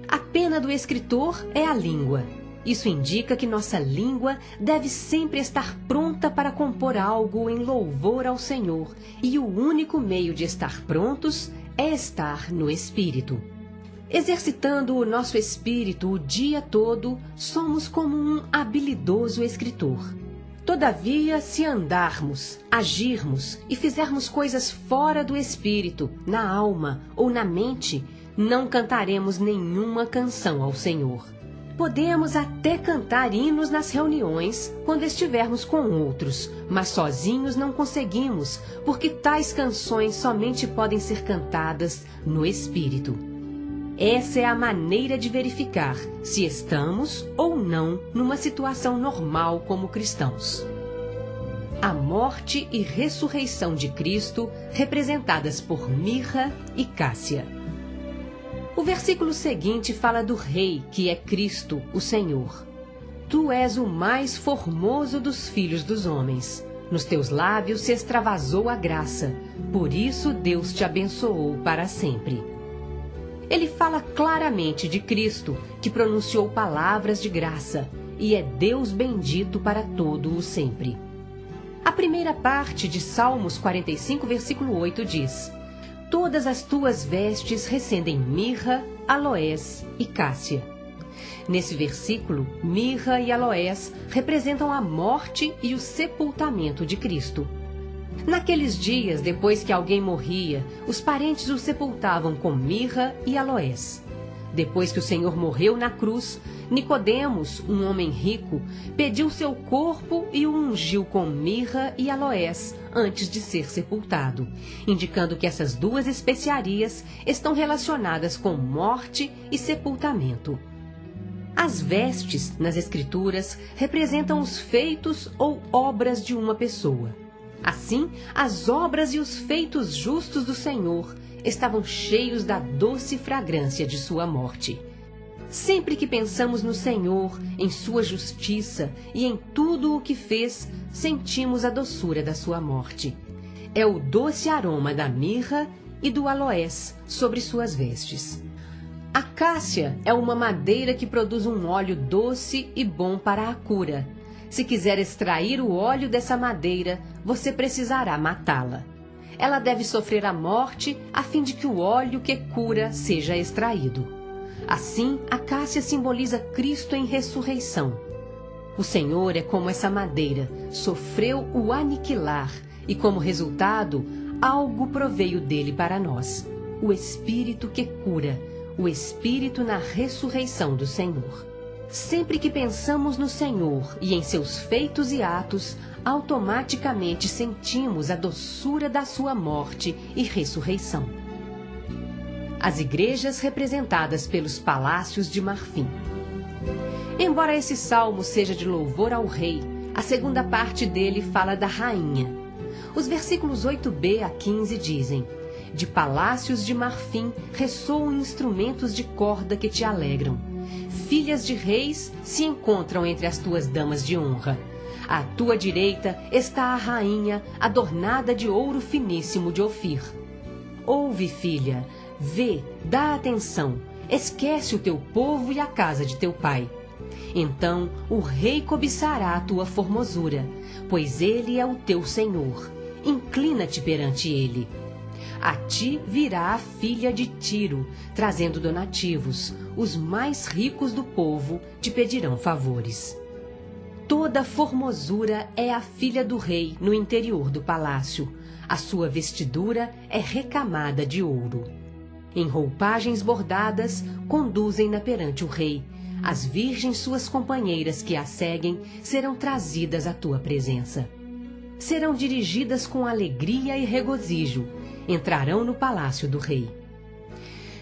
A pena do escritor é a língua. Isso indica que nossa língua deve sempre estar pronta para compor algo em louvor ao Senhor, e o único meio de estar prontos é estar no Espírito. Exercitando o nosso espírito o dia todo, somos como um habilidoso escritor. Todavia, se andarmos, agirmos e fizermos coisas fora do espírito, na alma ou na mente, não cantaremos nenhuma canção ao Senhor. Podemos até cantar hinos nas reuniões, quando estivermos com outros, mas sozinhos não conseguimos, porque tais canções somente podem ser cantadas no Espírito. Essa é a maneira de verificar se estamos ou não numa situação normal como cristãos. A morte e ressurreição de Cristo, representadas por mirra e cássia. O versículo seguinte fala do Rei, que é Cristo, o Senhor. Tu és o mais formoso dos filhos dos homens. Nos teus lábios se extravasou a graça, por isso Deus te abençoou para sempre. Ele fala claramente de Cristo, que pronunciou palavras de graça, e é Deus bendito para todo o sempre. A primeira parte de Salmos 45, versículo 8 diz: Todas as tuas vestes recendem mirra, aloés e cássia. Nesse versículo, mirra e aloés representam a morte e o sepultamento de Cristo. Naqueles dias, depois que alguém morria, os parentes o sepultavam com mirra e aloés. Depois que o Senhor morreu na cruz, Nicodemos, um homem rico, pediu seu corpo e o ungiu com mirra e aloés antes de ser sepultado, indicando que essas duas especiarias estão relacionadas com morte e sepultamento. As vestes, nas Escrituras, representam os feitos ou obras de uma pessoa. Assim, as obras e os feitos justos do Senhor estavam cheios da doce fragrância de sua morte. Sempre que pensamos no Senhor, em sua justiça e em tudo o que fez, sentimos a doçura da sua morte. É o doce aroma da mirra e do aloés sobre suas vestes. A cássia é uma madeira que produz um óleo doce e bom para a cura. Se quiser extrair o óleo dessa madeira, você precisará matá-la. Ela deve sofrer a morte a fim de que o óleo que cura seja extraído. Assim, a cássia simboliza Cristo em ressurreição. O Senhor é como essa madeira, sofreu o aniquilar e, como resultado, algo proveio dele para nós: o Espírito que cura, o Espírito na ressurreição do Senhor. Sempre que pensamos no Senhor e em seus feitos e atos, automaticamente sentimos a doçura da sua morte e ressurreição. As igrejas representadas pelos palácios de marfim. Embora esse salmo seja de louvor ao rei, a segunda parte dele fala da rainha. Os versículos 8b a 15 dizem: De palácios de marfim ressoam instrumentos de corda que te alegram. Filhas de reis se encontram entre as tuas damas de honra. À tua direita está a rainha, adornada de ouro finíssimo de Ofir. Ouve, filha, vê, dá atenção, esquece o teu povo e a casa de teu pai. Então o rei cobiçará a tua formosura, pois ele é o teu Senhor. Inclina-te perante ele. A ti virá a filha de Tiro, trazendo donativos. Os mais ricos do povo te pedirão favores. Toda formosura é a filha do rei no interior do palácio. A sua vestidura é recamada de ouro. Em roupagens bordadas, conduzem-na perante o rei. As virgens suas companheiras que a seguem serão trazidas à tua presença. Serão dirigidas com alegria e regozijo. Entrarão no palácio do rei.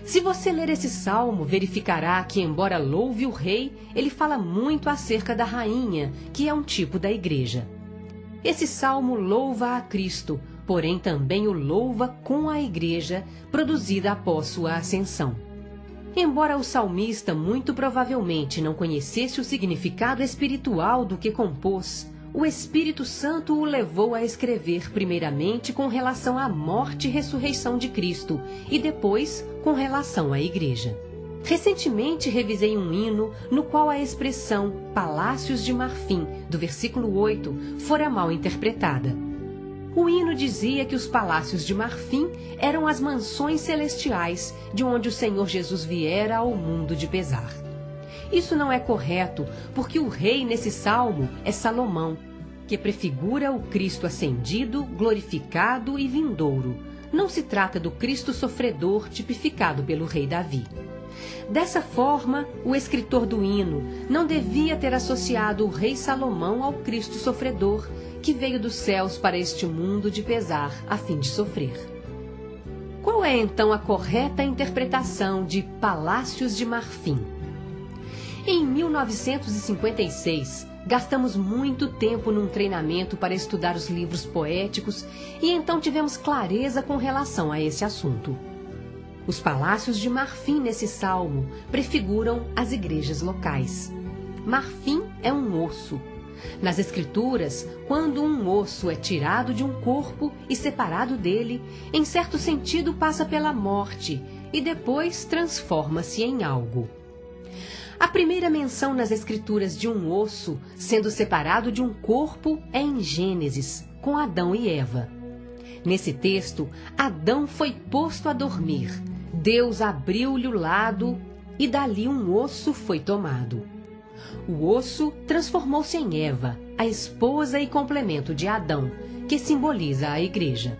Se você ler esse salmo, verificará que, embora louve o rei, ele fala muito acerca da rainha, que é um tipo da igreja. Esse salmo louva a Cristo, porém também o louva com a igreja, produzida após sua ascensão. Embora o salmista muito provavelmente não conhecesse o significado espiritual do que compôs, o Espírito Santo o levou a escrever primeiramente com relação à morte e ressurreição de Cristo e depois com relação à igreja. Recentemente revisei um hino no qual a expressão palácios de marfim, do versículo 8, fora mal interpretada. O hino dizia que os palácios de marfim eram as mansões celestiais de onde o Senhor Jesus viera ao mundo de pesar. Isso não é correto, porque o rei nesse salmo é Salomão, que prefigura o Cristo ascendido, glorificado e vindouro, não se trata do Cristo sofredor tipificado pelo rei Davi. Dessa forma, o escritor do hino não devia ter associado o rei Salomão ao Cristo sofredor, que veio dos céus para este mundo de pesar a fim de sofrer. Qual é então a correta interpretação de Palácios de Marfim? Em 1956, gastamos muito tempo num treinamento para estudar os livros poéticos e então tivemos clareza com relação a esse assunto. Os palácios de marfim nesse salmo prefiguram as igrejas locais. Marfim é um osso. Nas Escrituras, quando um osso é tirado de um corpo e separado dele, em certo sentido passa pela morte e depois transforma-se em algo. A primeira menção nas Escrituras de um osso sendo separado de um corpo é em Gênesis, com Adão e Eva. Nesse texto, Adão foi posto a dormir. Deus abriu-lhe o lado e dali um osso foi tomado. O osso transformou-se em Eva, a esposa e complemento de Adão, que simboliza a igreja.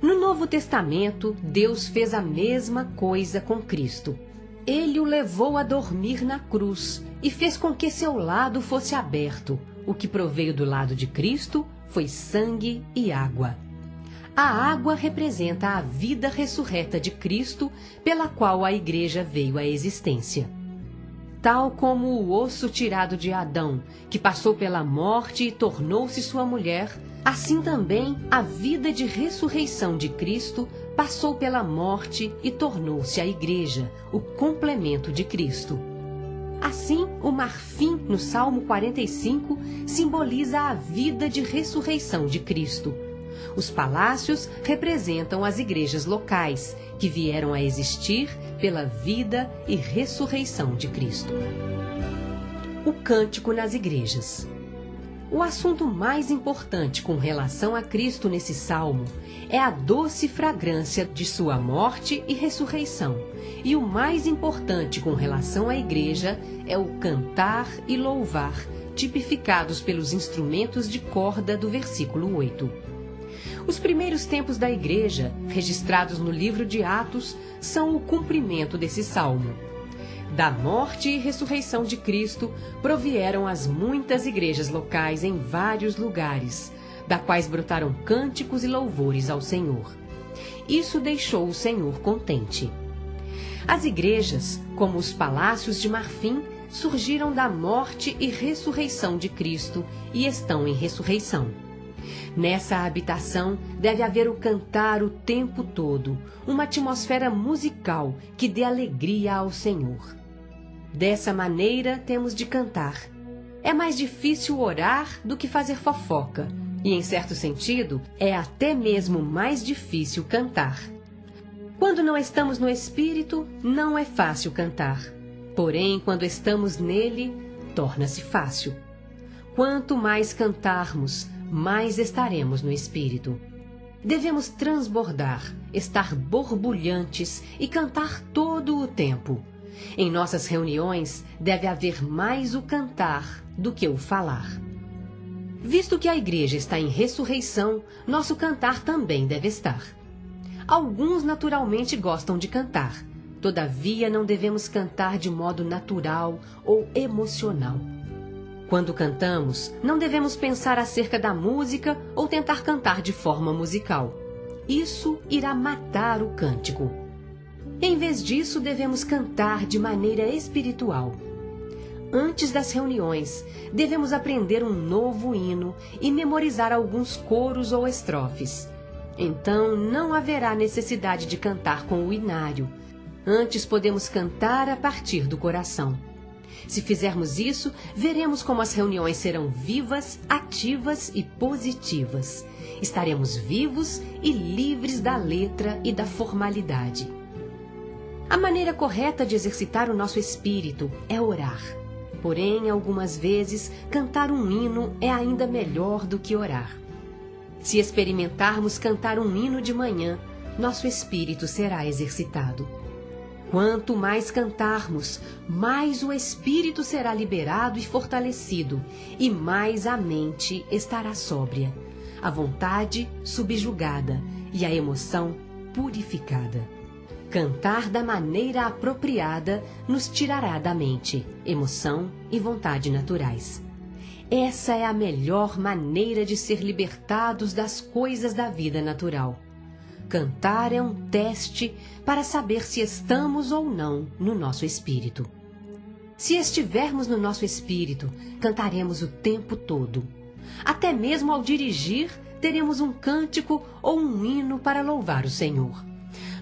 No Novo Testamento, Deus fez a mesma coisa com Cristo. Ele o levou a dormir na cruz e fez com que seu lado fosse aberto. O que proveio do lado de Cristo foi sangue e água. A água representa a vida ressurreta de Cristo, pela qual a igreja veio à existência. Tal como o osso tirado de Adão, que passou pela morte e tornou-se sua mulher, assim também a vida de ressurreição de Cristo passou pela morte e tornou-se a igreja, o complemento de Cristo. Assim, o marfim, no Salmo 45, simboliza a vida de ressurreição de Cristo. Os palácios representam as igrejas locais, que vieram a existir pela vida e ressurreição de Cristo. O cântico nas igrejas. O assunto mais importante com relação a Cristo nesse salmo é a doce fragrância de sua morte e ressurreição, e o mais importante com relação à igreja é o cantar e louvar, tipificados pelos instrumentos de corda do versículo 8. Os primeiros tempos da igreja, registrados no livro de Atos, são o cumprimento desse salmo. Da morte e ressurreição de Cristo provieram as muitas igrejas locais em vários lugares, da quais brotaram cânticos e louvores ao Senhor. Isso deixou o Senhor contente. As igrejas, como os palácios de marfim, surgiram da morte e ressurreição de Cristo e estão em ressurreição. Nessa habitação deve haver o cantar o tempo todo, uma atmosfera musical que dê alegria ao Senhor. Dessa maneira temos de cantar. É mais difícil orar do que fazer fofoca, e em certo sentido é até mesmo mais difícil cantar. Quando não estamos no Espírito, não é fácil cantar. Porém, quando estamos nele, torna-se fácil. Quanto mais cantarmos, mais estaremos no Espírito. Devemos transbordar, estar borbulhantes e cantar todo o tempo. Em nossas reuniões, deve haver mais o cantar do que o falar. Visto que a igreja está em ressurreição, nosso cantar também deve estar. Alguns naturalmente gostam de cantar, todavia não devemos cantar de modo natural ou emocional. Quando cantamos, não devemos pensar acerca da música ou tentar cantar de forma musical. Isso irá matar o cântico. Em vez disso, devemos cantar de maneira espiritual. Antes das reuniões, devemos aprender um novo hino e memorizar alguns coros ou estrofes. Então, não haverá necessidade de cantar com o inário. Antes, podemos cantar a partir do coração. Se fizermos isso, veremos como as reuniões serão vivas, ativas e positivas. Estaremos vivos e livres da letra e da formalidade. A maneira correta de exercitar o nosso espírito é orar. Porém, algumas vezes, cantar um hino é ainda melhor do que orar. Se experimentarmos cantar um hino de manhã, nosso espírito será exercitado. Quanto mais cantarmos, mais o espírito será liberado e fortalecido, e mais a mente estará sóbria. a vontade subjugada e a emoção purificada. Cantar da maneira apropriada nos tirará da mente emoção e vontade naturais. Essa é a melhor maneira de ser libertados das coisas da vida natural. Cantar é um teste para saber se estamos ou não no nosso espírito. Se estivermos no nosso espírito, cantaremos o tempo todo. Até mesmo ao dirigir, teremos um cântico ou um hino para louvar o Senhor.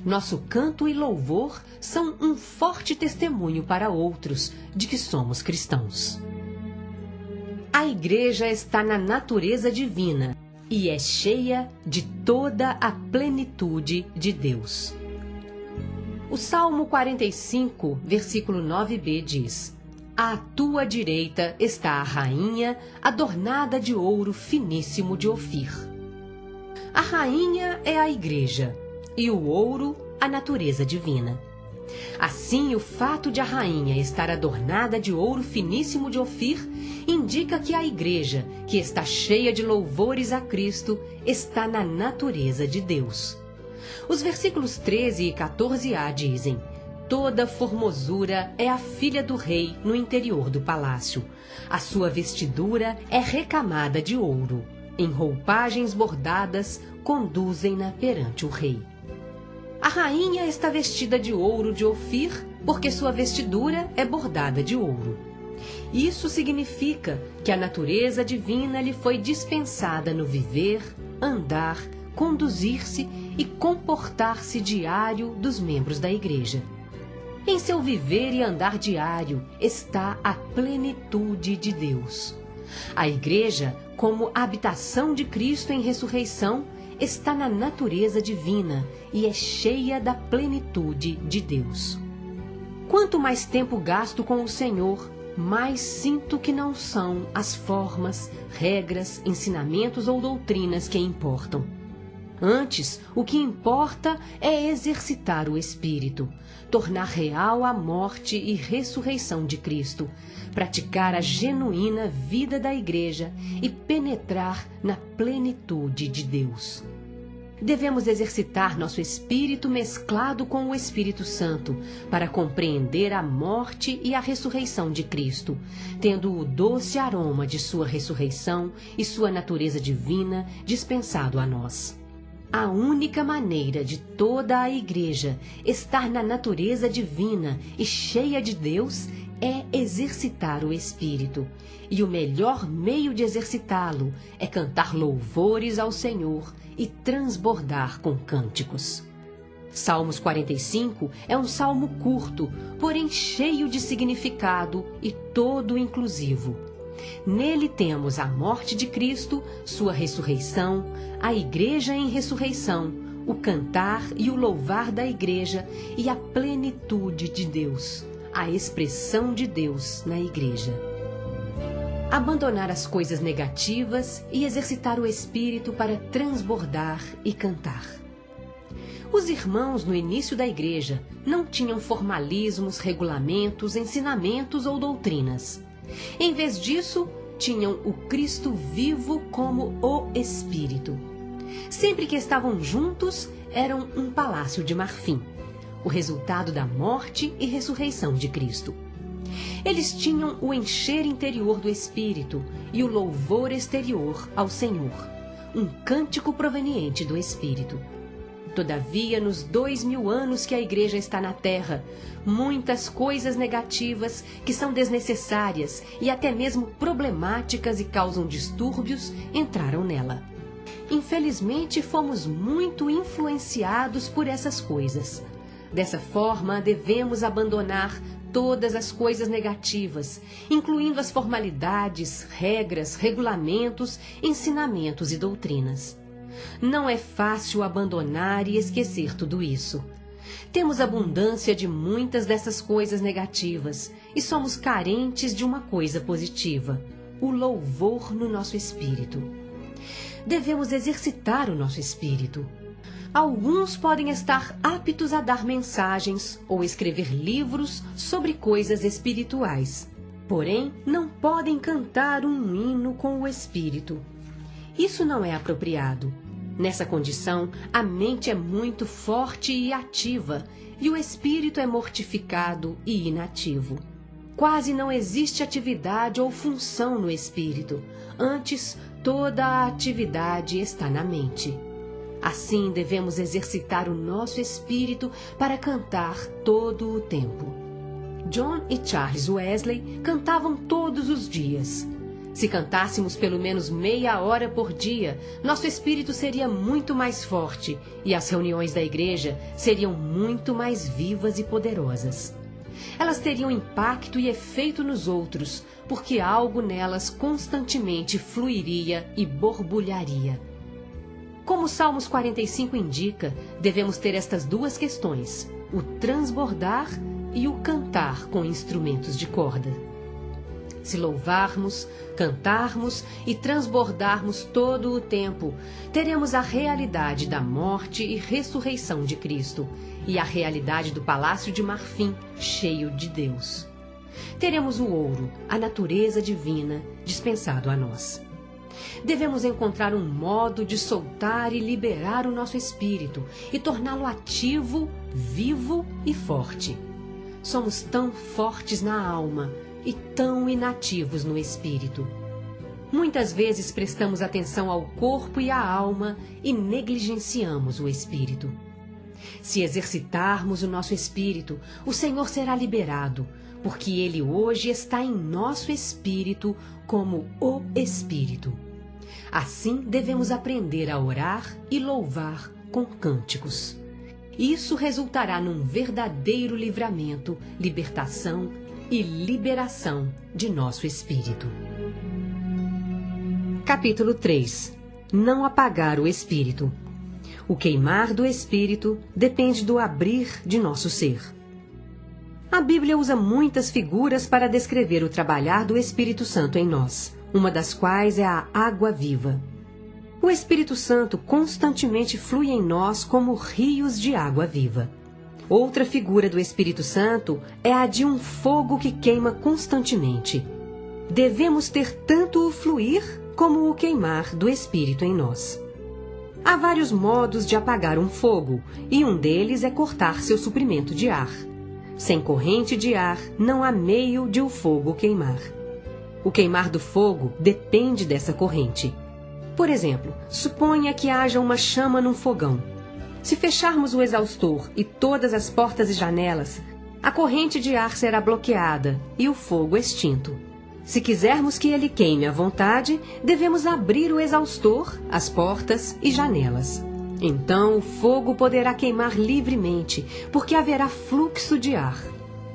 Nosso canto e louvor são um forte testemunho para outros de que somos cristãos. A igreja está na natureza divina e é cheia de toda a plenitude de Deus. O Salmo 45, versículo 9b diz: À tua direita está a rainha, adornada de ouro finíssimo de Ofir. A rainha é a igreja e o ouro a natureza divina. Assim, o fato de a rainha estar adornada de ouro finíssimo de Ofir indica que a igreja, que está cheia de louvores a Cristo, está na natureza de Deus. Os versículos 13 e 14a dizem: Toda formosura é a filha do rei no interior do palácio. A sua vestidura é recamada de ouro. Em roupagens bordadas, conduzem-na perante o rei. A rainha está vestida de ouro de Ofir porque sua vestidura é bordada de ouro. Isso significa que a natureza divina lhe foi dispensada no viver, andar, conduzir-se e comportar-se diário dos membros da igreja. Em seu viver e andar diário está a plenitude de Deus. A igreja, como habitação de Cristo em ressurreição, está na natureza divina e é cheia da plenitude de Deus. Quanto mais tempo gasto com o Senhor, mais sinto que não são as formas, regras, ensinamentos ou doutrinas que importam. Antes, o que importa é exercitar o Espírito, tornar real a morte e ressurreição de Cristo, praticar a genuína vida da Igreja e penetrar na plenitude de Deus. Devemos exercitar nosso espírito mesclado com o Espírito Santo para compreender a morte e a ressurreição de Cristo, tendo o doce aroma de sua ressurreição e sua natureza divina dispensado a nós. A única maneira de toda a igreja estar na natureza divina e cheia de Deus é exercitar o Espírito. E o melhor meio de exercitá-lo é cantar louvores ao Senhor e transbordar com cânticos. Salmos 45 é um salmo curto, porém cheio de significado e todo inclusivo. Nele temos a morte de Cristo, sua ressurreição, a igreja em ressurreição, o cantar e o louvar da igreja e a plenitude de Deus, a expressão de Deus na igreja. Abandonar as coisas negativas e exercitar o espírito para transbordar e cantar. Os irmãos no início da igreja não tinham formalismos, regulamentos, ensinamentos ou doutrinas. Em vez disso, tinham o Cristo vivo como o Espírito. Sempre que estavam juntos, eram um palácio de marfim, o resultado da morte e ressurreição de Cristo. Eles tinham o encher interior do Espírito e o louvor exterior ao Senhor, um cântico proveniente do Espírito. Todavia, nos 2000 anos que a igreja está na terra, muitas coisas negativas que são desnecessárias e até mesmo problemáticas e causam distúrbios entraram nela. Infelizmente, fomos muito influenciados por essas coisas. Dessa forma, devemos abandonar todas as coisas negativas, incluindo as formalidades, regras, regulamentos, ensinamentos e doutrinas. Não é fácil abandonar e esquecer tudo isso. Temos abundância de muitas dessas coisas negativas e somos carentes de uma coisa positiva, o louvor no nosso espírito. Devemos exercitar o nosso espírito. Alguns podem estar aptos a dar mensagens ou escrever livros sobre coisas espirituais, porém não podem cantar um hino com o espírito. Isso não é apropriado. Nessa condição, a mente é muito forte e ativa, e o espírito é mortificado e inativo. Quase não existe atividade ou função no espírito. Antes, toda a atividade está na mente. Assim, devemos exercitar o nosso espírito para cantar todo o tempo. John e Charles Wesley cantavam todos os dias. Se cantássemos pelo menos meia hora por dia, nosso espírito seria muito mais forte e as reuniões da igreja seriam muito mais vivas e poderosas. Elas teriam impacto e efeito nos outros, porque algo nelas constantemente fluiria e borbulharia. Como o Salmos 45 indica, devemos ter estas duas questões, o transbordar e o cantar com instrumentos de corda. Se louvarmos, cantarmos e transbordarmos todo o tempo, teremos a realidade da morte e ressurreição de Cristo e a realidade do palácio de marfim cheio de Deus. Teremos o ouro, a natureza divina, dispensado a nós. Devemos encontrar um modo de soltar e liberar o nosso espírito e torná-lo ativo, vivo e forte. Somos tão fortes na alma e tão inativos no espírito. Muitas vezes prestamos atenção ao corpo e à alma e negligenciamos o espírito. Se exercitarmos o nosso espírito, o Senhor será liberado, porque Ele hoje está em nosso espírito como o Espírito. Assim devemos aprender a orar e louvar com cânticos. Isso resultará num verdadeiro livramento, libertação e liberação de nosso espírito. Capítulo 3. Não apagar o espírito. O queimar do espírito depende do abrir de nosso ser. A Bíblia usa muitas figuras para descrever o trabalhar do Espírito Santo em nós, uma das quais é a água viva. O Espírito Santo constantemente flui em nós como rios de água viva. Outra figura do Espírito Santo é a de um fogo que queima constantemente. Devemos ter tanto o fluir como o queimar do Espírito em nós. Há vários modos de apagar um fogo, e um deles é cortar seu suprimento de ar. Sem corrente de ar, não há meio de o fogo queimar. O queimar do fogo depende dessa corrente. Por exemplo, suponha que haja uma chama num fogão. Se fecharmos o exaustor e todas as portas e janelas, a corrente de ar será bloqueada e o fogo extinto. Se quisermos que ele queime à vontade, devemos abrir o exaustor, as portas e janelas. Então o fogo poderá queimar livremente, porque haverá fluxo de ar.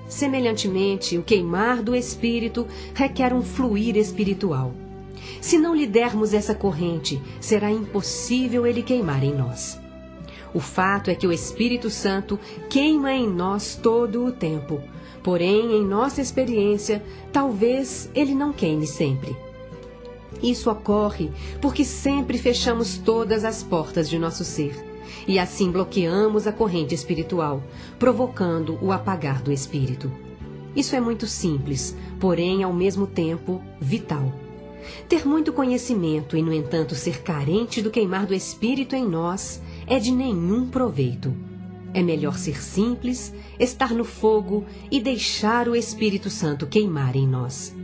Semelhantemente, o queimar do Espírito requer um fluir espiritual. Se não lhe dermos essa corrente, será impossível ele queimar em nós. O fato é que o Espírito Santo queima em nós todo o tempo, porém, em nossa experiência, talvez ele não queime sempre. Isso ocorre porque sempre fechamos todas as portas de nosso ser e assim bloqueamos a corrente espiritual, provocando o apagar do espírito. Isso é muito simples, porém, ao mesmo tempo, vital. Ter muito conhecimento e, no entanto, ser carente do queimar do espírito em nós é de nenhum proveito. É melhor ser simples, estar no fogo e deixar o Espírito Santo queimar em nós.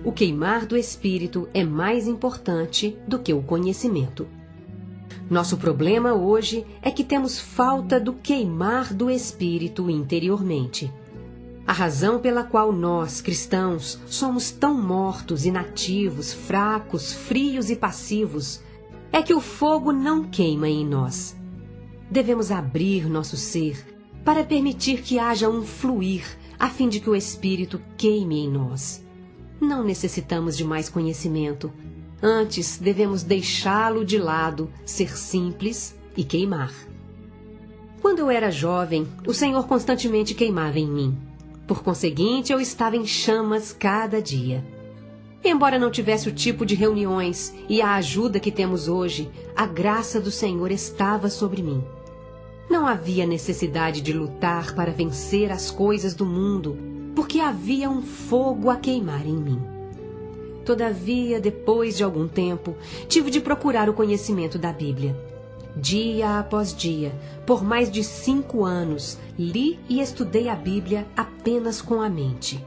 O queimar do Espírito é mais importante do que o conhecimento. Nosso problema hoje é que temos falta do queimar do Espírito interiormente. A razão pela qual nós, cristãos, somos tão mortos, inativos, fracos, frios e passivos é que o fogo não queima em nós. Devemos abrir nosso ser para permitir que haja um fluir, a fim de que o Espírito queime em nós. Não necessitamos de mais conhecimento. Antes, devemos deixá-lo de lado, ser simples e queimar. Quando eu era jovem, o Senhor constantemente queimava em mim. Por conseguinte, eu estava em chamas cada dia. Embora não tivesse o tipo de reuniões e a ajuda que temos hoje, a graça do Senhor estava sobre mim. Não havia necessidade de lutar para vencer as coisas do mundo, porque havia um fogo a queimar em mim. Todavia, depois de algum tempo, tive de procurar o conhecimento da Bíblia. Dia após dia, por mais de 5 anos, li e estudei a Bíblia apenas com a mente.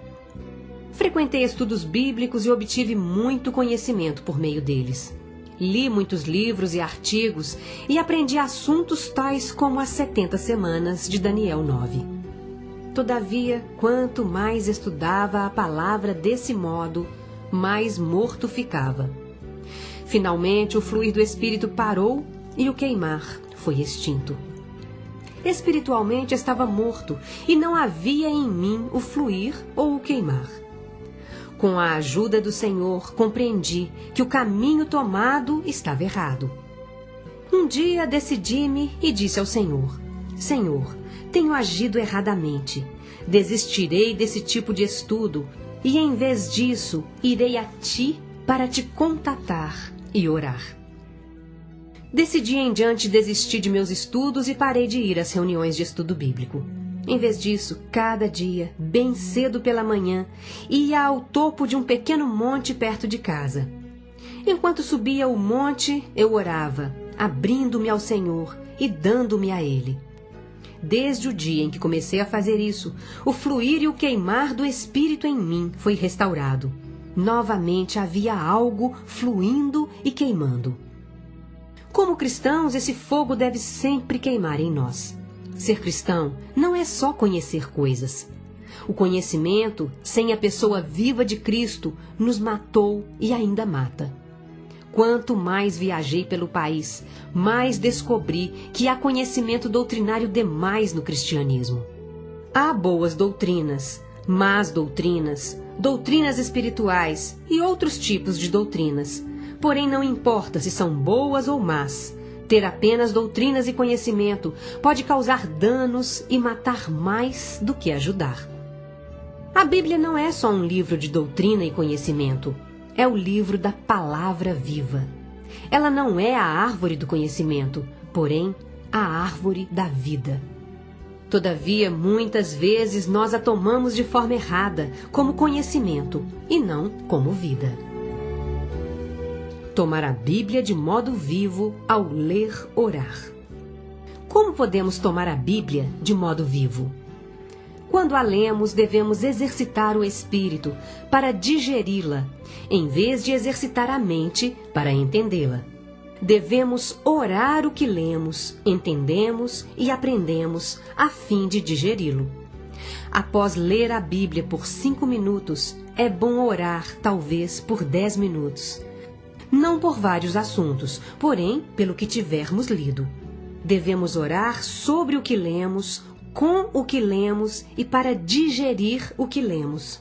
Frequentei estudos bíblicos e obtive muito conhecimento por meio deles. Li muitos livros e artigos e aprendi assuntos tais como as 70 semanas de Daniel 9. Todavia, quanto mais estudava a palavra desse modo, mais morto ficava. Finalmente, o fluir do Espírito parou e o queimar foi extinto. Espiritualmente estava morto e não havia em mim o fluir ou o queimar. Com a ajuda do Senhor, compreendi que o caminho tomado estava errado. Um dia decidi-me e disse ao Senhor: Senhor, tenho agido erradamente. Desistirei desse tipo de estudo e, em vez disso, irei a Ti para Te contatar e orar. Decidi em diante desistir de meus estudos e parei de ir às reuniões de estudo bíblico. Em vez disso, cada dia, bem cedo pela manhã, ia ao topo de um pequeno monte perto de casa. Enquanto subia o monte, eu orava, abrindo-me ao Senhor e dando-me a Ele. Desde o dia em que comecei a fazer isso, o fluir e o queimar do Espírito em mim foi restaurado. Novamente havia algo fluindo e queimando. Como cristãos, esse fogo deve sempre queimar em nós. Ser cristão não é só conhecer coisas. O conhecimento, sem a pessoa viva de Cristo, nos matou e ainda mata. Quanto mais viajei pelo país, mais descobri que há conhecimento doutrinário demais no cristianismo. Há boas doutrinas, más doutrinas, doutrinas espirituais e outros tipos de doutrinas. Porém, não importa se são boas ou más. Ter apenas doutrinas e conhecimento pode causar danos e matar mais do que ajudar. A Bíblia não é só um livro de doutrina e conhecimento. É o livro da palavra viva. Ela não é a árvore do conhecimento, porém a árvore da vida. Todavia, muitas vezes nós a tomamos de forma errada, como conhecimento, e não como vida. Tomar a Bíblia de modo vivo ao ler, orar. Como podemos tomar a Bíblia de modo vivo? Quando a lemos, devemos exercitar o espírito para digeri-la, em vez de exercitar a mente para entendê-la. Devemos orar o que lemos, entendemos e aprendemos a fim de digeri-lo. Após ler a Bíblia por 5 minutos, é bom orar talvez por 10 minutos. Não por vários assuntos, porém pelo que tivermos lido. Devemos orar sobre o que lemos, com o que lemos e para digerir o que lemos.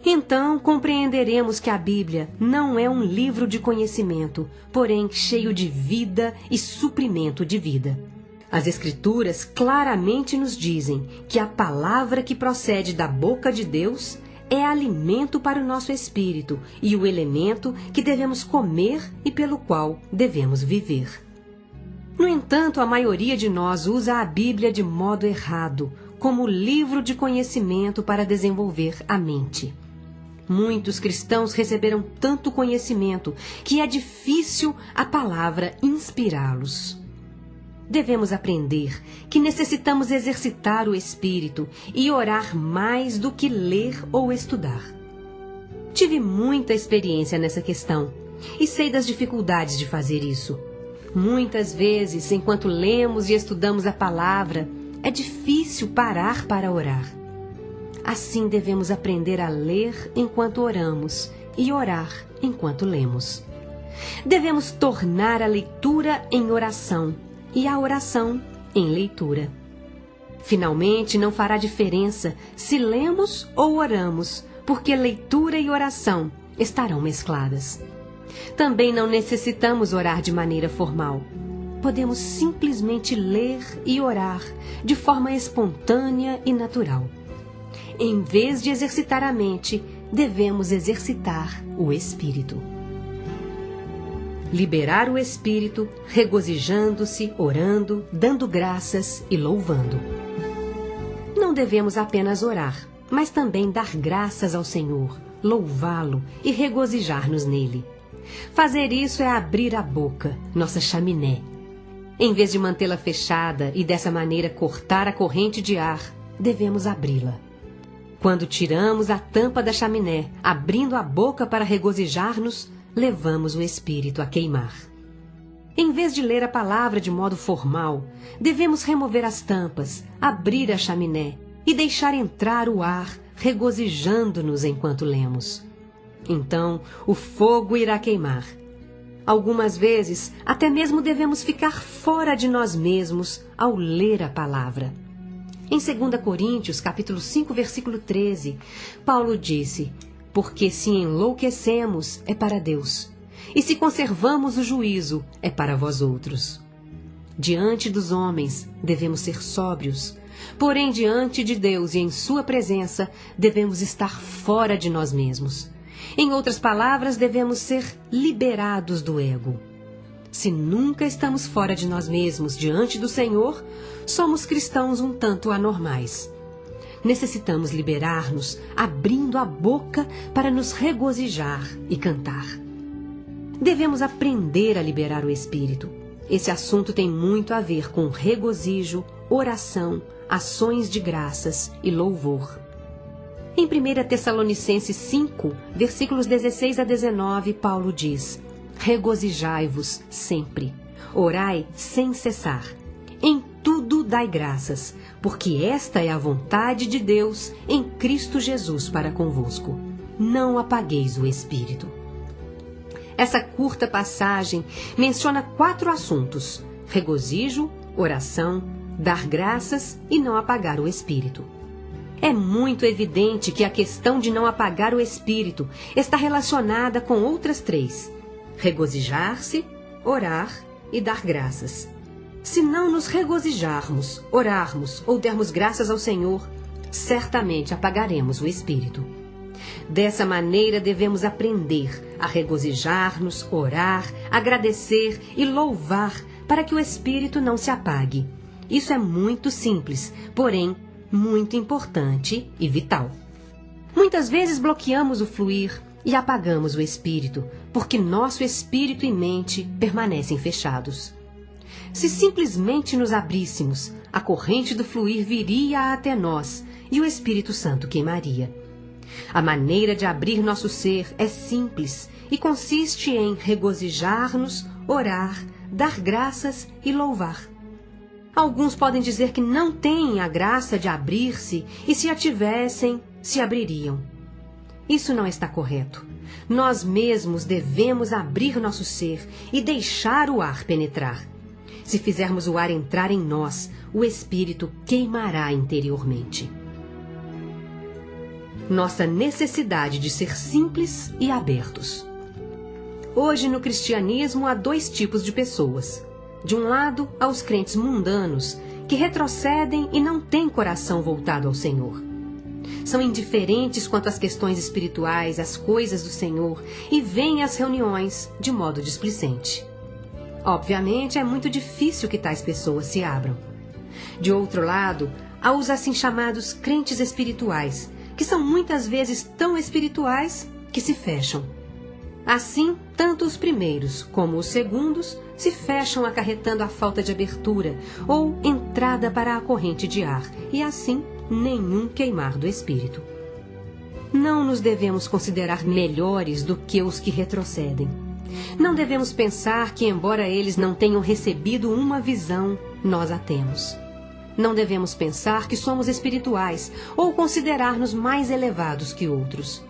Então compreenderemos que a Bíblia não é um livro de conhecimento, porém cheio de vida e suprimento de vida. As Escrituras claramente nos dizem que a palavra que procede da boca de Deus é alimento para o nosso espírito e o elemento que devemos comer e pelo qual devemos viver. No entanto, a maioria de nós usa a Bíblia de modo errado, como livro de conhecimento para desenvolver a mente. Muitos cristãos receberam tanto conhecimento que é difícil a palavra inspirá-los. Devemos aprender que necessitamos exercitar o espírito e orar mais do que ler ou estudar. Tive muita experiência nessa questão e sei das dificuldades de fazer isso. Muitas vezes, enquanto lemos e estudamos a palavra, é difícil parar para orar. Assim devemos aprender a ler enquanto oramos e orar enquanto lemos. Devemos tornar a leitura em oração e a oração em leitura. Finalmente, não fará diferença se lemos ou oramos, porque leitura e oração estarão mescladas. Também não necessitamos orar de maneira formal. Podemos simplesmente ler e orar de forma espontânea e natural. Em vez de exercitar a mente, devemos exercitar o espírito. Liberar o espírito, regozijando-se, orando, dando graças e louvando. Não devemos apenas orar, mas também dar graças ao Senhor, louvá-lo e regozijar-nos nele. Fazer isso é abrir a boca, nossa chaminé. Em vez de mantê-la fechada e dessa maneira cortar a corrente de ar, devemos abri-la. Quando tiramos a tampa da chaminé, abrindo a boca para regozijar-nos, levamos o espírito a queimar. Em vez de ler a palavra de modo formal, devemos remover as tampas, abrir a chaminé e deixar entrar o ar, regozijando-nos enquanto lemos. Então, o fogo irá queimar. Algumas vezes, até mesmo devemos ficar fora de nós mesmos ao ler a palavra. Em 2 Coríntios, capítulo 5, versículo 13, Paulo disse: porque se enlouquecemos, é para Deus, e se conservamos o juízo, é para vós outros. Diante dos homens, devemos ser sóbrios, porém diante de Deus e em sua presença, devemos estar fora de nós mesmos. Em outras palavras, devemos ser liberados do ego. Se nunca estamos fora de nós mesmos diante do Senhor, somos cristãos um tanto anormais. Necessitamos liberar-nos, abrindo a boca para nos regozijar e cantar. Devemos aprender a liberar o espírito. Esse assunto tem muito a ver com regozijo, oração, ações de graças e louvor. Em 1 Tessalonicenses 5, versículos 16 a 19, Paulo diz: regozijai-vos sempre, orai sem cessar. Em tudo dai graças, porque esta é a vontade de Deus em Cristo Jesus para convosco. Não apagueis o espírito. Essa curta passagem menciona 4 assuntos: regozijo, oração, dar graças e não apagar o espírito. É muito evidente que a questão de não apagar o espírito está relacionada com outras 3: regozijar-se, orar e dar graças. Se não nos regozijarmos, orarmos ou dermos graças ao Senhor, certamente apagaremos o espírito. Dessa maneira devemos aprender a regozijar-nos, orar, agradecer e louvar para que o espírito não se apague. Isso é muito simples, porém muito importante e vital. Muitas vezes bloqueamos o fluir e apagamos o espírito, porque nosso espírito e mente permanecem fechados. Se simplesmente nos abríssemos, a corrente do fluir viria até nós e o Espírito Santo queimaria. A maneira de abrir nosso ser é simples e consiste em regozijar-nos, orar, dar graças e louvar. Alguns podem dizer que não têm a graça de abrir-se e, se a tivessem, se abririam. Isso não está correto. Nós mesmos devemos abrir nosso ser e deixar o ar penetrar. Se fizermos o ar entrar em nós, o espírito queimará interiormente. Nossa necessidade de ser simples e abertos. Hoje, no cristianismo, há 2 tipos de pessoas. De um lado, há os crentes mundanos, que retrocedem e não têm coração voltado ao Senhor. São indiferentes quanto às questões espirituais, às coisas do Senhor, e vêm às reuniões de modo displicente. Obviamente, é muito difícil que tais pessoas se abram. De outro lado, há os assim chamados crentes espirituais, que são muitas vezes tão espirituais que se fecham. Assim, tanto os primeiros como os segundos se fecham, acarretando a falta de abertura ou entrada para a corrente de ar, e assim nenhum queimar do espírito. Não nos devemos considerar melhores do que os que retrocedem. Não devemos pensar que, embora eles não tenham recebido uma visão, nós a temos. Não devemos pensar que somos espirituais ou considerar-nos mais elevados que outros.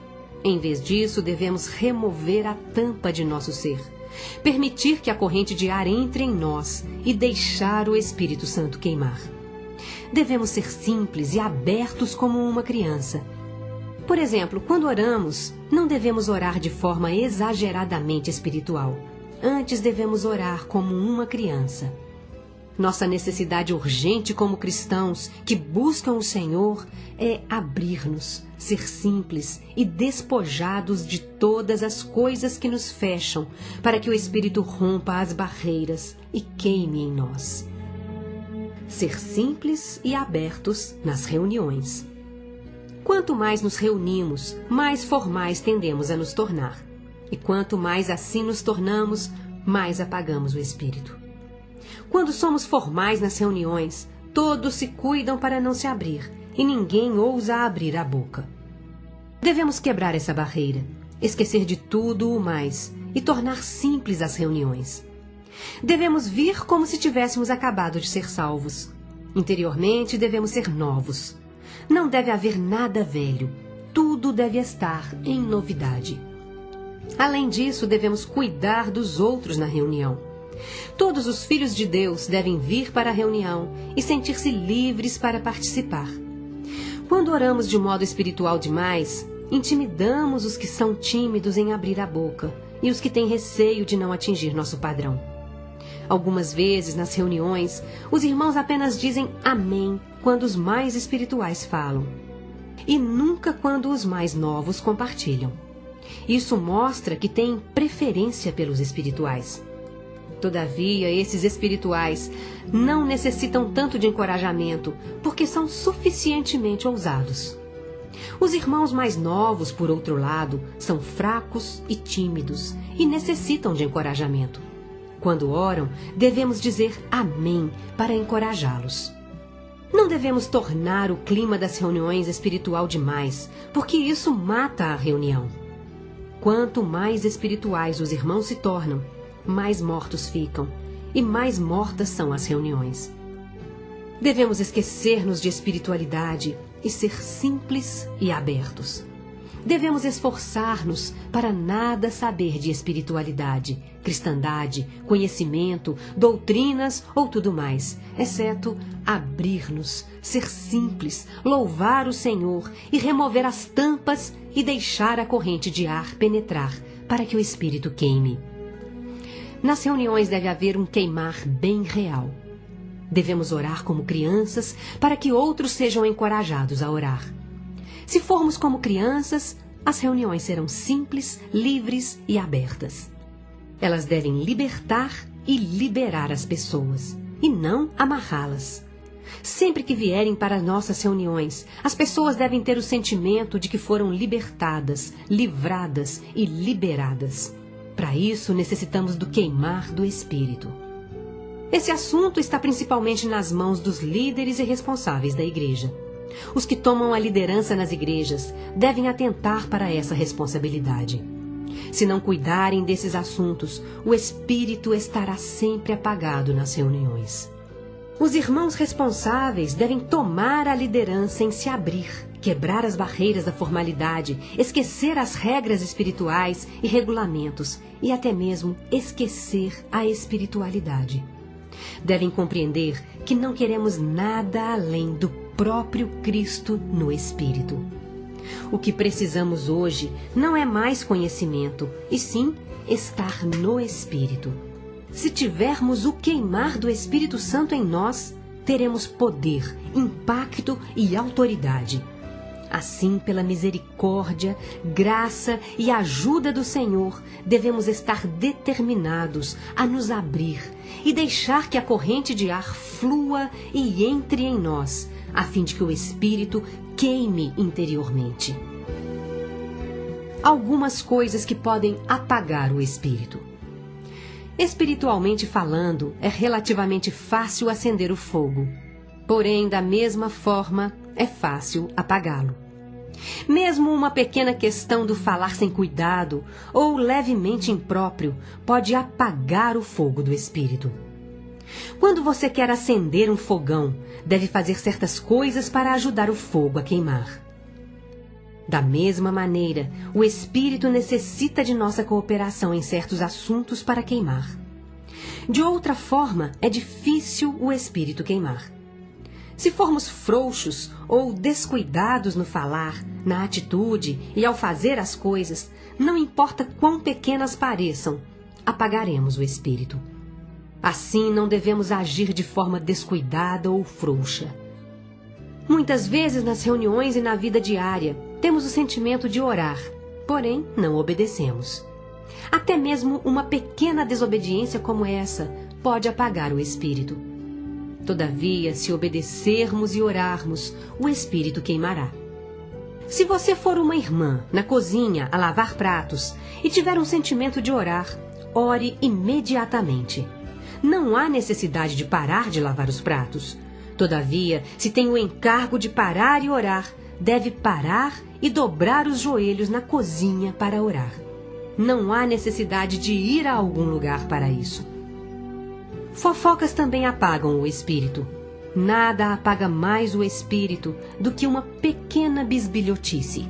Em vez disso, devemos remover a tampa de nosso ser, permitir que a corrente de ar entre em nós e deixar o Espírito Santo queimar. Devemos ser simples e abertos como uma criança. Por exemplo, quando oramos, não devemos orar de forma exageradamente espiritual. Antes devemos orar como uma criança. Nossa necessidade urgente como cristãos que buscam o Senhor é abrir-nos, ser simples e despojados de todas as coisas que nos fecham, para que o Espírito rompa as barreiras e queime em nós. Ser simples e abertos nas reuniões. Quanto mais nos reunimos, mais formais tendemos a nos tornar. E quanto mais assim nos tornamos, mais apagamos o espírito. Quando somos formais nas reuniões, todos se cuidam para não se abrir, e ninguém ousa abrir a boca. Devemos quebrar essa barreira, esquecer de tudo o mais e tornar simples as reuniões. Devemos vir como se tivéssemos acabado de ser salvos. Interiormente devemos ser novos. Não deve haver nada velho, tudo deve estar em novidade. Além disso, devemos cuidar dos outros na reunião. Todos os filhos de Deus devem vir para a reunião e sentir-se livres para participar. Quando oramos de modo espiritual demais, intimidamos os que são tímidos em abrir a boca e os que têm receio de não atingir nosso padrão. Algumas vezes, nas reuniões, os irmãos apenas dizem amém quando os mais espirituais falam, e nunca quando os mais novos compartilham. Isso mostra que têm preferência pelos espirituais. Todavia, esses espirituais não necessitam tanto de encorajamento, porque são suficientemente ousados. Os irmãos mais novos, por outro lado, são fracos e tímidos e necessitam de encorajamento. Quando oram, devemos dizer amém para encorajá-los. Não devemos tornar o clima das reuniões espiritual demais, porque isso mata a reunião. Quanto mais espirituais os irmãos se tornam, mais mortos ficam, e mais mortas são as reuniões. Devemos esquecer-nos de espiritualidade e ser simples e abertos. Devemos esforçar-nos para nada saber de espiritualidade, cristandade, conhecimento, doutrinas ou tudo mais, exceto abrir-nos, ser simples, louvar o Senhor e remover as tampas e deixar a corrente de ar penetrar para que o espírito queime. Nas reuniões deve haver um queimar bem real. Devemos orar como crianças para que outros sejam encorajados a orar. Se formos como crianças, as reuniões serão simples, livres e abertas. Elas devem libertar e liberar as pessoas, e não amarrá-las. Sempre que vierem para nossas reuniões, as pessoas devem ter o sentimento de que foram libertadas, livradas e liberadas. Para isso, necessitamos do queimar do Espírito. Esse assunto está principalmente nas mãos dos líderes e responsáveis da igreja. Os que tomam a liderança nas igrejas devem atentar para essa responsabilidade. Se não cuidarem desses assuntos, o Espírito estará sempre apagado nas reuniões. Os irmãos responsáveis devem tomar a liderança em se abrir, quebrar as barreiras da formalidade, esquecer as regras espirituais e regulamentos e até mesmo esquecer a espiritualidade. Devem compreender que não queremos nada além do próprio Cristo no Espírito. O que precisamos hoje não é mais conhecimento, e sim estar no Espírito. Se tivermos o queimar do Espírito Santo em nós, teremos poder, impacto e autoridade. Assim, pela misericórdia, graça e ajuda do Senhor, devemos estar determinados a nos abrir e deixar que a corrente de ar flua e entre em nós, a fim de que o Espírito queime interiormente. Algumas coisas que podem apagar o Espírito. Espiritualmente falando, é relativamente fácil acender o fogo, porém, da mesma forma, é fácil apagá-lo. Mesmo uma pequena questão do falar sem cuidado ou levemente impróprio pode apagar o fogo do Espírito. Quando você quer acender um fogão, deve fazer certas coisas para ajudar o fogo a queimar. Da mesma maneira, o Espírito necessita de nossa cooperação em certos assuntos para queimar. De outra forma, é difícil o Espírito queimar. Se formos frouxos ou descuidados no falar, na atitude e ao fazer as coisas, não importa quão pequenas pareçam, apagaremos o Espírito. Assim, não devemos agir de forma descuidada ou frouxa. Muitas vezes, nas reuniões e na vida diária, temos o sentimento de orar, porém não obedecemos. Até mesmo uma pequena desobediência como essa pode apagar o Espírito. Todavia, se obedecermos e orarmos, o Espírito queimará. Se você for uma irmã na cozinha a lavar pratos e tiver um sentimento de orar, ore imediatamente. Não há necessidade de parar de lavar os pratos. Todavia, se tem o encargo de parar e orar, deve parar e dobrar os joelhos na cozinha para orar. Não há necessidade de ir a algum lugar para isso. Fofocas também apagam o espírito. Nada apaga mais o espírito do que uma pequena bisbilhotice.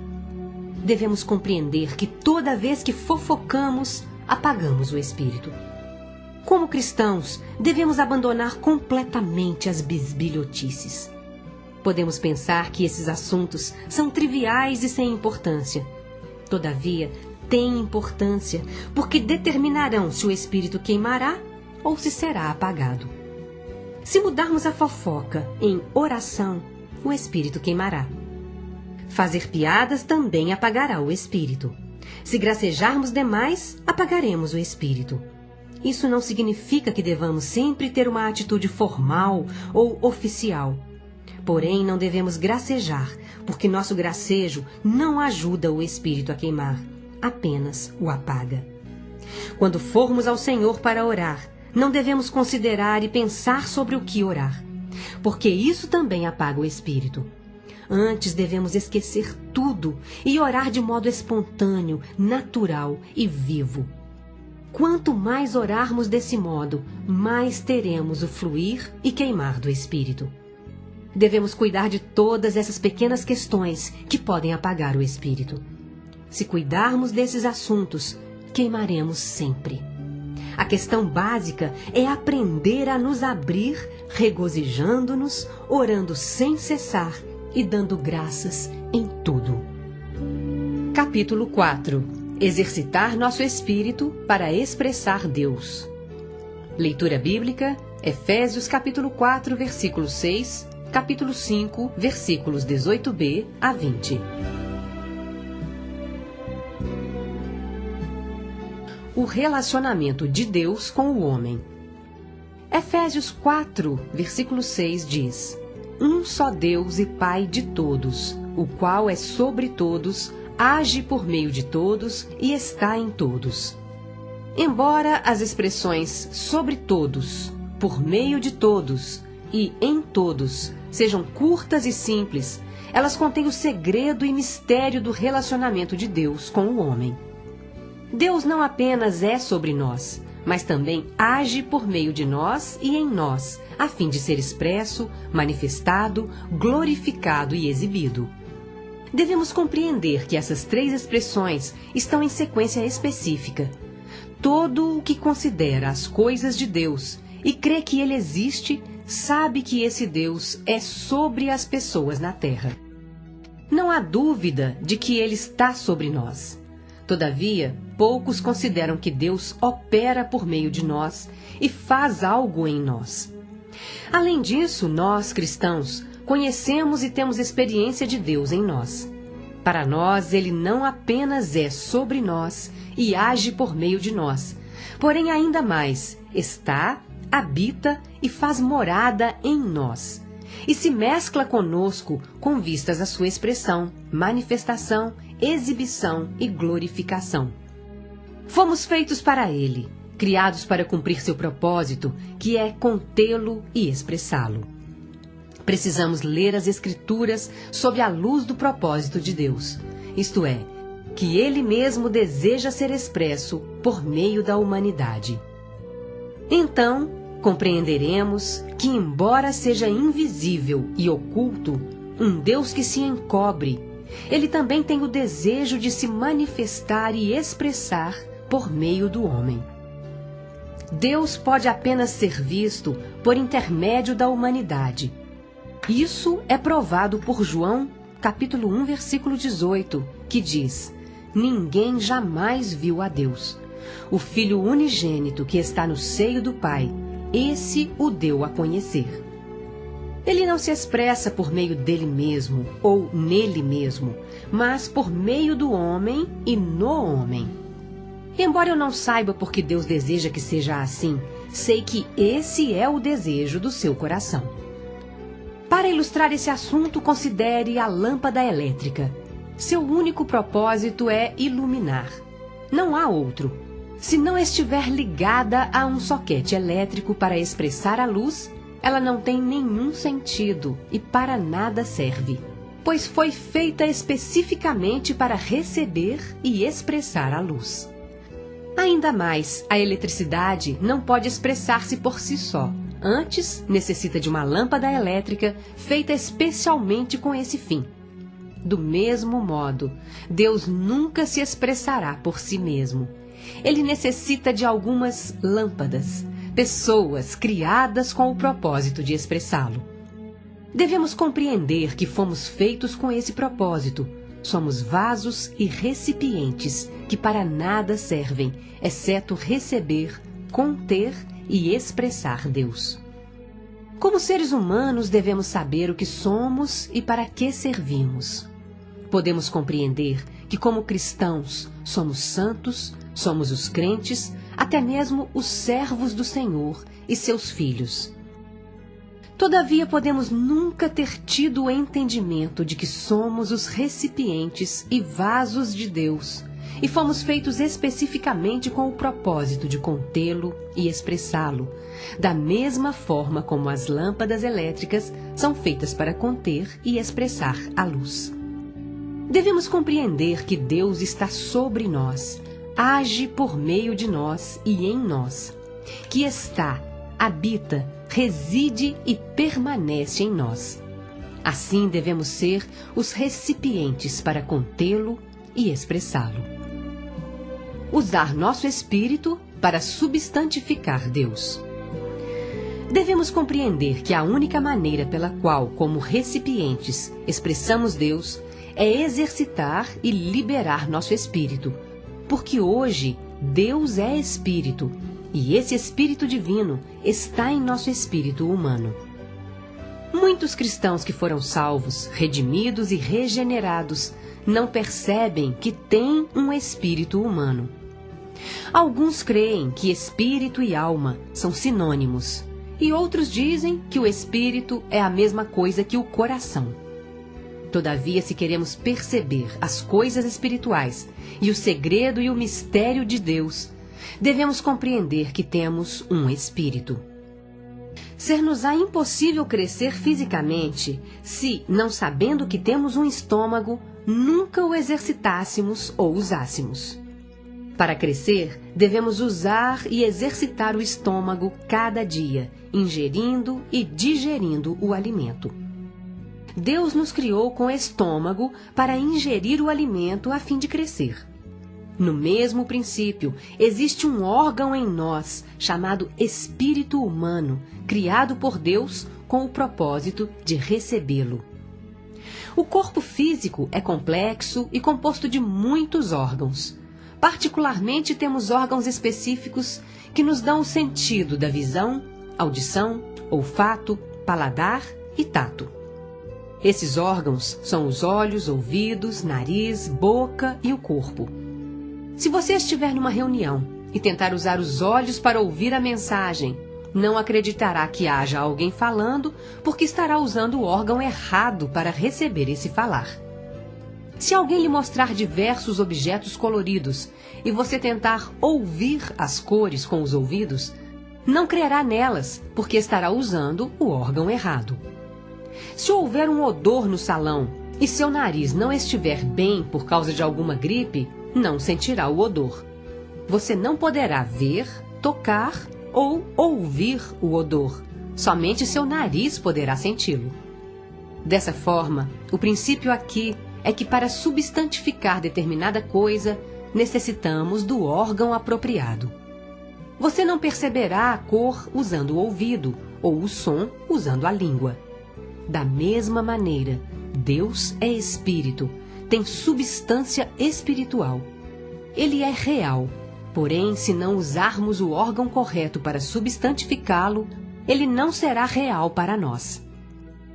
Devemos compreender que toda vez que fofocamos, apagamos o espírito. Como cristãos, devemos abandonar completamente as bisbilhotices. Podemos pensar que esses assuntos são triviais e sem importância. Todavia, têm importância, porque determinarão se o espírito queimará ou se será apagado. Se mudarmos a fofoca em oração, o espírito queimará. Fazer piadas também apagará o espírito. Se gracejarmos demais, apagaremos o espírito. Isso não significa que devamos sempre ter uma atitude formal ou oficial. Porém, não devemos gracejar, porque nosso gracejo não ajuda o espírito a queimar, apenas o apaga. Quando formos ao Senhor para orar, não devemos considerar e pensar sobre o que orar, porque isso também apaga o espírito. Antes devemos esquecer tudo e orar de modo espontâneo, natural e vivo. Quanto mais orarmos desse modo, mais teremos o fluir e queimar do espírito. Devemos cuidar de todas essas pequenas questões que podem apagar o espírito. Se cuidarmos desses assuntos, queimaremos sempre. A questão básica é aprender a nos abrir, regozijando-nos, orando sem cessar e dando graças em tudo. Capítulo 4. Exercitar nosso espírito para expressar Deus. Leitura bíblica, Efésios capítulo 4, versículo 6, capítulo 5, versículos 18b a 20. O relacionamento de Deus com o homem. Efésios 4, versículo 6 diz: Um só Deus e Pai de todos, o qual é sobre todos, age por meio de todos e está em todos. Embora as expressões sobre todos, por meio de todos e em todos sejam curtas e simples, elas contêm o segredo e mistério do relacionamento de Deus com o homem. Deus não apenas é sobre nós, mas também age por meio de nós e em nós, a fim de ser expresso, manifestado, glorificado e exibido. Devemos compreender que essas três expressões estão em sequência específica. Todo o que considera as coisas de Deus e crê que Ele existe, sabe que esse Deus é sobre as pessoas na terra. Não há dúvida de que Ele está sobre nós. Todavia, poucos consideram que Deus opera por meio de nós e faz algo em nós. Além disso, nós, cristãos, conhecemos e temos experiência de Deus em nós. Para nós, Ele não apenas é sobre nós e age por meio de nós, porém ainda mais, está, habita e faz morada em nós, e se mescla conosco com vistas à sua expressão, manifestação, exibição e glorificação. Fomos feitos para Ele, criados para cumprir seu propósito, que é contê-lo e expressá-lo. Precisamos ler as Escrituras sob a luz do propósito de Deus, isto é, que Ele mesmo deseja ser expresso por meio da humanidade. Então, compreenderemos que, embora seja invisível e oculto, um Deus que se encobre, Ele também tem o desejo de se manifestar e expressar por meio do homem. Deus pode apenas ser visto por intermédio da humanidade. Isso é provado por João, capítulo 1, versículo 18, que diz: Ninguém jamais viu a Deus. O Filho unigênito que está no seio do Pai, esse o deu a conhecer. Ele não se expressa por meio dele mesmo ou nele mesmo, mas por meio do homem e no homem. Embora eu não saiba por que Deus deseja que seja assim, sei que esse é o desejo do seu coração. Para ilustrar esse assunto, considere a lâmpada elétrica. Seu único propósito é iluminar. Não há outro. Se não estiver ligada a um soquete elétrico para expressar a luz, ela não tem nenhum sentido e para nada serve, pois foi feita especificamente para receber e expressar a luz. Ainda mais, a eletricidade não pode expressar-se por si só. Antes, necessita de uma lâmpada elétrica feita especialmente com esse fim. Do mesmo modo, Deus nunca se expressará por si mesmo. Ele necessita de algumas lâmpadas, pessoas criadas com o propósito de expressá-lo. Devemos compreender que fomos feitos com esse propósito. Somos vasos e recipientes que para nada servem, exceto receber, conter e expressar Deus. Como seres humanos, devemos saber o que somos e para que servimos. Podemos compreender que, como cristãos, somos santos, somos os crentes, até mesmo os servos do Senhor e seus filhos. Todavia, podemos nunca ter tido o entendimento de que somos os recipientes e vasos de Deus e fomos feitos especificamente com o propósito de contê-lo e expressá-lo, da mesma forma como as lâmpadas elétricas são feitas para conter e expressar a luz. Devemos compreender que Deus está sobre nós, age por meio de nós e em nós, que está, habita, reside e permanece em nós. Assim devemos ser os recipientes para contê-lo e expressá-lo. Usar nosso espírito para substantificar Deus. Devemos compreender que a única maneira pela qual, como recipientes, expressamos Deus é exercitar e liberar nosso espírito, porque hoje Deus é espírito e esse espírito divino está em nosso espírito humano. Muitos cristãos que foram salvos, redimidos e regenerados não percebem que têm um espírito humano. Alguns creem que espírito e alma são sinônimos, e outros dizem que o espírito é a mesma coisa que o coração. Todavia, se queremos perceber as coisas espirituais e o segredo e o mistério de Deus, devemos compreender que temos um espírito. Ser-nos-á impossível crescer fisicamente se, não sabendo que temos um estômago, nunca o exercitássemos ou usássemos. Para crescer, devemos usar e exercitar o estômago cada dia, ingerindo e digerindo o alimento. Deus nos criou com estômago para ingerir o alimento a fim de crescer. No mesmo princípio, existe um órgão em nós chamado espírito humano, criado por Deus com o propósito de recebê-lo. O corpo físico é complexo e composto de muitos órgãos. Particularmente, temos órgãos específicos que nos dão o sentido da visão, audição, olfato, paladar e tato. Esses órgãos são os olhos, ouvidos, nariz, boca e o corpo. Se você estiver numa reunião e tentar usar os olhos para ouvir a mensagem, não acreditará que haja alguém falando, porque estará usando o órgão errado para receber esse falar. Se alguém lhe mostrar diversos objetos coloridos e você tentar ouvir as cores com os ouvidos, não crerá nelas, porque estará usando o órgão errado. Se houver um odor no salão e seu nariz não estiver bem por causa de alguma gripe, não sentirá o odor. Você não poderá ver, tocar ou ouvir o odor. Somente seu nariz poderá senti-lo. Dessa forma, o princípio aqui é que para substantificar determinada coisa, necessitamos do órgão apropriado. Você não perceberá a cor usando o ouvido ou o som usando a língua. Da mesma maneira, Deus é espírito, tem substância espiritual. Ele é real, porém, se não usarmos o órgão correto para substantificá-lo, ele não será real para nós.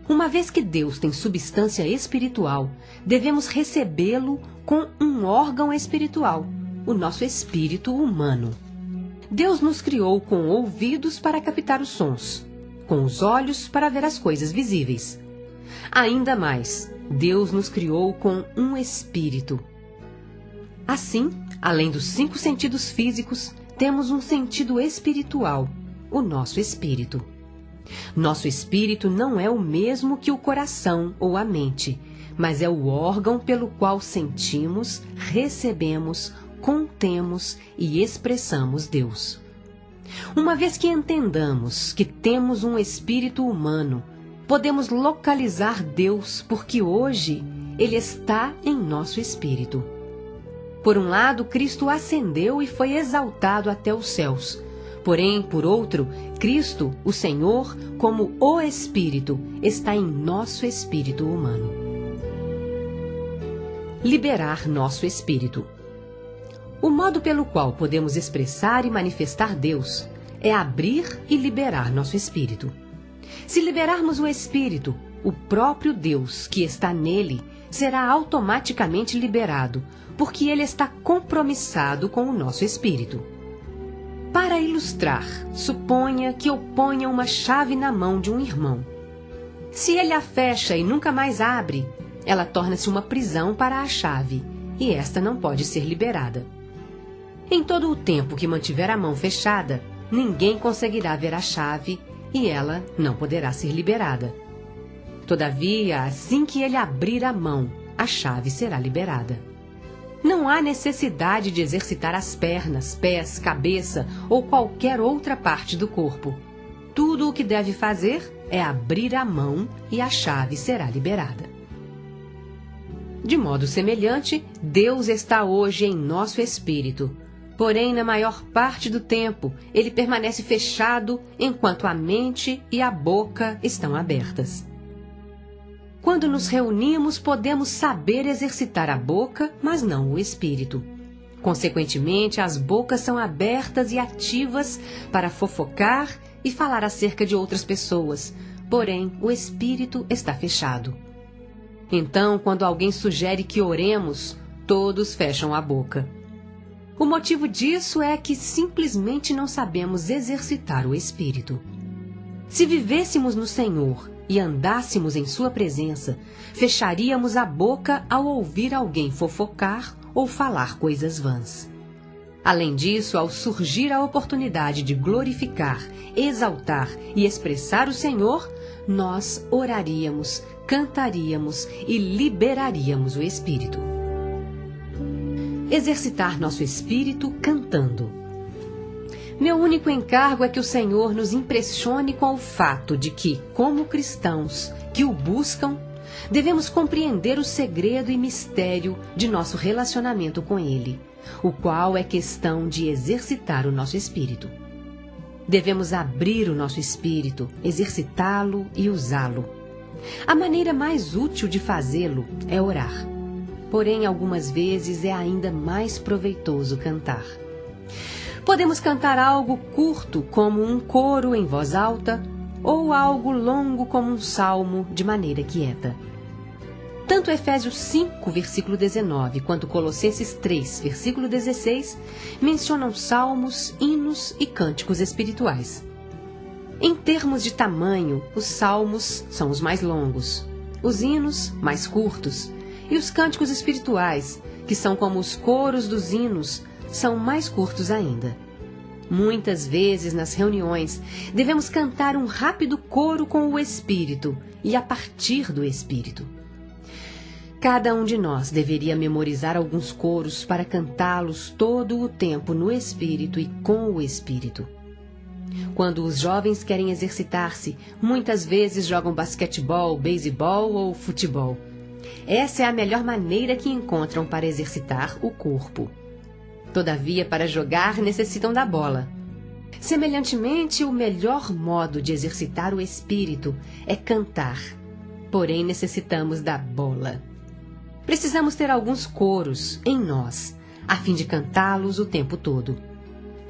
Uma vez que Deus tem substância espiritual, devemos recebê-lo com um órgão espiritual, o nosso espírito humano. Deus nos criou com ouvidos para captar os sons, com os olhos para ver as coisas visíveis. Ainda mais, Deus nos criou com um espírito. Assim, além dos 5 sentidos físicos, temos um sentido espiritual, o nosso espírito. Nosso espírito não é o mesmo que o coração ou a mente, mas é o órgão pelo qual sentimos, recebemos, contemos e expressamos Deus. Uma vez que entendamos que temos um espírito humano, podemos localizar Deus porque hoje Ele está em nosso espírito. Por um lado, Cristo ascendeu e foi exaltado até os céus. Porém, por outro, Cristo, o Senhor, como o Espírito, está em nosso espírito humano. Liberar nosso espírito. O modo pelo qual podemos expressar e manifestar Deus é abrir e liberar nosso espírito. Se liberarmos o espírito, o próprio Deus que está nele será automaticamente liberado, porque ele está compromissado com o nosso espírito. Para ilustrar, suponha que eu ponha uma chave na mão de um irmão. Se ele a fecha e nunca mais abre, ela torna-se uma prisão para a chave, e esta não pode ser liberada. Em todo o tempo que mantiver a mão fechada, ninguém conseguirá ver a chave e ela não poderá ser liberada. Todavia, assim que ele abrir a mão, a chave será liberada. Não há necessidade de exercitar as pernas, pés, cabeça ou qualquer outra parte do corpo. Tudo o que deve fazer é abrir a mão e a chave será liberada. De modo semelhante, Deus está hoje em nosso espírito. Porém, na maior parte do tempo, ele permanece fechado enquanto a mente e a boca estão abertas. Quando nos reunimos, podemos saber exercitar a boca, mas não o espírito. Consequentemente, as bocas são abertas e ativas para fofocar e falar acerca de outras pessoas, porém, o espírito está fechado. Então, quando alguém sugere que oremos, todos fecham a boca. O motivo disso é que simplesmente não sabemos exercitar o espírito. Se vivêssemos no Senhor e andássemos em sua presença, fecharíamos a boca ao ouvir alguém fofocar ou falar coisas vãs. Além disso, ao surgir a oportunidade de glorificar, exaltar e expressar o Senhor, nós oraríamos, cantaríamos e liberaríamos o espírito. Exercitar nosso espírito cantando. Meu único encargo é que o Senhor nos impressione com o fato de que, como cristãos que o buscam, devemos compreender o segredo e mistério de nosso relacionamento com Ele, o qual é questão de exercitar o nosso espírito. Devemos abrir o nosso espírito, exercitá-lo e usá-lo. A maneira mais útil de fazê-lo é orar. Porém, algumas vezes é ainda mais proveitoso cantar. Podemos cantar algo curto, como um coro em voz alta, ou algo longo como um salmo de maneira quieta. Tanto Efésios 5, versículo 19, quanto Colossenses 3, versículo 16, mencionam salmos, hinos e cânticos espirituais. Em termos de tamanho, os salmos são os mais longos, os hinos mais curtos, e os cânticos espirituais, que são como os coros dos hinos, são mais curtos ainda. Muitas vezes, nas reuniões, devemos cantar um rápido coro com o Espírito e a partir do Espírito. Cada um de nós deveria memorizar alguns coros para cantá-los todo o tempo no Espírito e com o Espírito. Quando os jovens querem exercitar-se, muitas vezes jogam basquetebol, beisebol ou futebol. Essa é a melhor maneira que encontram para exercitar o corpo. Todavia, para jogar, necessitam da bola. Semelhantemente, o melhor modo de exercitar o espírito é cantar. Porém, necessitamos da bola. Precisamos ter alguns coros em nós, a fim de cantá-los o tempo todo.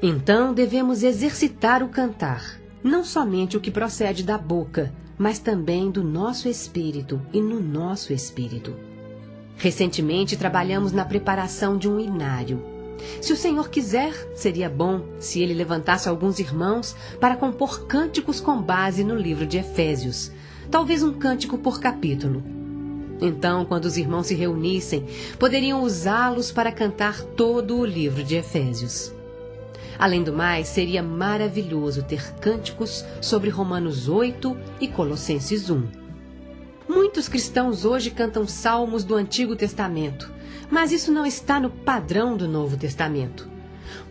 Então, devemos exercitar o cantar, não somente o que procede da boca, mas também do nosso espírito e no nosso espírito. Recentemente, trabalhamos na preparação de um inário. Se o Senhor quiser, seria bom se Ele levantasse alguns irmãos para compor cânticos com base no livro de Efésios, talvez um cântico por capítulo. Então, quando os irmãos se reunissem, poderiam usá-los para cantar todo o livro de Efésios. Além do mais, seria maravilhoso ter cânticos sobre Romanos 8 e Colossenses 1. Muitos cristãos hoje cantam salmos do Antigo Testamento, mas isso não está no padrão do Novo Testamento.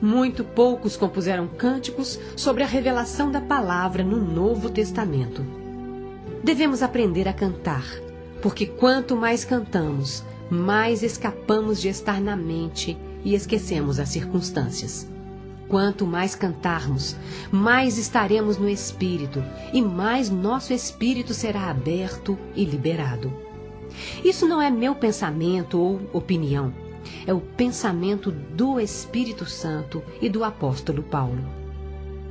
Muito poucos compuseram cânticos sobre a revelação da palavra no Novo Testamento. Devemos aprender a cantar, porque quanto mais cantamos, mais escapamos de estar na mente e esquecemos as circunstâncias. Quanto mais cantarmos, mais estaremos no Espírito e mais nosso espírito será aberto e liberado. Isso não é meu pensamento ou opinião, é o pensamento do Espírito Santo e do apóstolo Paulo.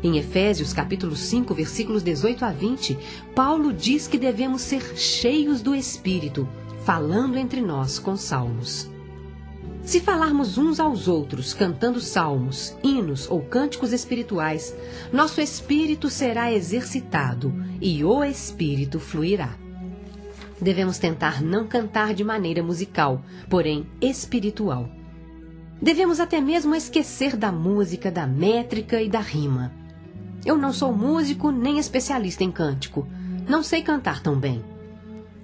Em Efésios capítulo 5, versículos 18 a 20, Paulo diz que devemos ser cheios do Espírito, falando entre nós com salmos. Se falarmos uns aos outros, cantando salmos, hinos ou cânticos espirituais, nosso espírito será exercitado e o Espírito fluirá. Devemos tentar não cantar de maneira musical, porém espiritual. Devemos até mesmo esquecer da música, da métrica e da rima. Eu não sou músico nem especialista em cântico. Não sei cantar tão bem.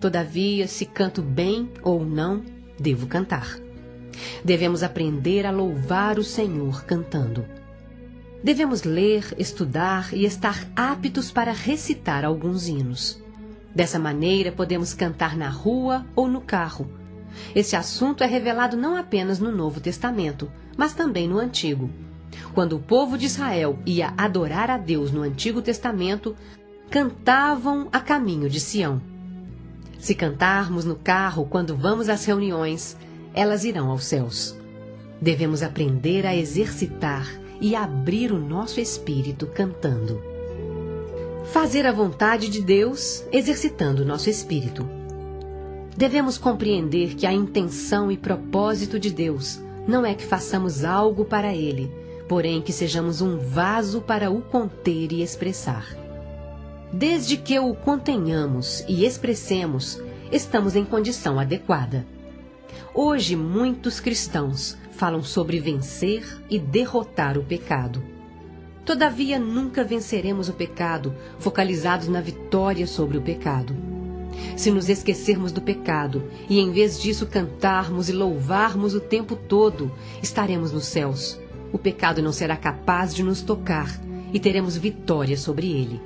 Todavia, se canto bem ou não, devo cantar. Devemos aprender a louvar o Senhor cantando. Devemos ler, estudar e estar aptos para recitar alguns hinos. Dessa maneira, podemos cantar na rua ou no carro. Esse assunto é revelado não apenas no Novo Testamento, mas também no Antigo. Quando o povo de Israel ia adorar a Deus no Antigo Testamento, cantavam a caminho de Sião. Se cantarmos no carro quando vamos às reuniões, elas irão aos céus. Devemos aprender a exercitar e abrir o nosso espírito cantando. Fazer a vontade de Deus exercitando o nosso espírito. Devemos compreender que a intenção e propósito de Deus não é que façamos algo para Ele, porém que sejamos um vaso para o conter e expressar. Desde que o contenhamos e expressemos, estamos em condição adequada. Hoje, muitos cristãos falam sobre vencer e derrotar o pecado. Todavia, nunca venceremos o pecado focalizados na vitória sobre o pecado. Se nos esquecermos do pecado e, em vez disso, cantarmos e louvarmos o tempo todo, estaremos nos céus. O pecado não será capaz de nos tocar e teremos vitória sobre ele.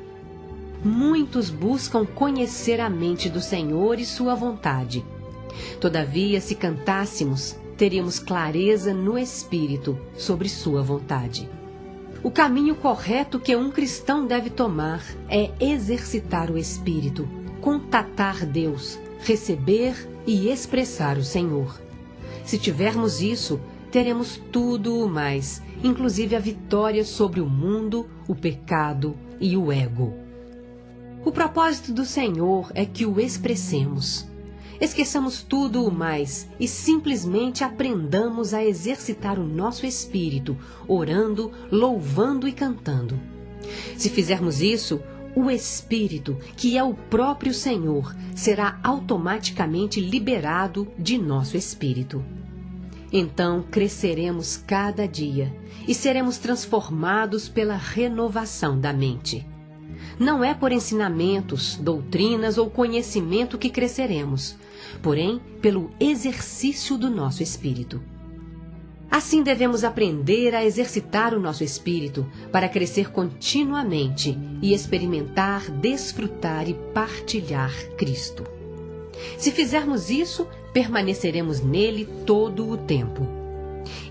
Muitos buscam conhecer a mente do Senhor e sua vontade. Todavia, se cantássemos, teríamos clareza no Espírito sobre sua vontade. O caminho correto que um cristão deve tomar é exercitar o Espírito, contatar Deus, receber e expressar o Senhor. Se tivermos isso, teremos tudo o mais, inclusive a vitória sobre o mundo, o pecado e o ego. O propósito do Senhor é que o expressemos. Esqueçamos tudo o mais e simplesmente aprendamos a exercitar o nosso espírito, orando, louvando e cantando. Se fizermos isso, o Espírito, que é o próprio Senhor, será automaticamente liberado de nosso espírito. Então cresceremos cada dia e seremos transformados pela renovação da mente. Não é por ensinamentos, doutrinas ou conhecimento que cresceremos, porém pelo exercício do nosso espírito. Assim devemos aprender a exercitar o nosso espírito para crescer continuamente e experimentar, desfrutar e partilhar Cristo. Se fizermos isso, permaneceremos nele todo o tempo.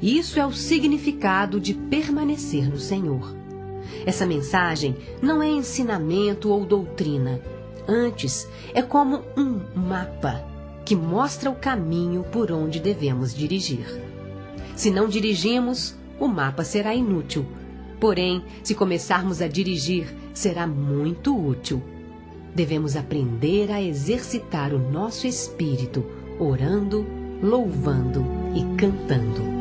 Isso é o significado de permanecer no Senhor. Essa mensagem não é ensinamento ou doutrina. Antes, é como um mapa que mostra o caminho por onde devemos dirigir. Se não dirigimos, o mapa será inútil. Porém, se começarmos a dirigir, será muito útil. Devemos aprender a exercitar o nosso espírito, orando, louvando e cantando.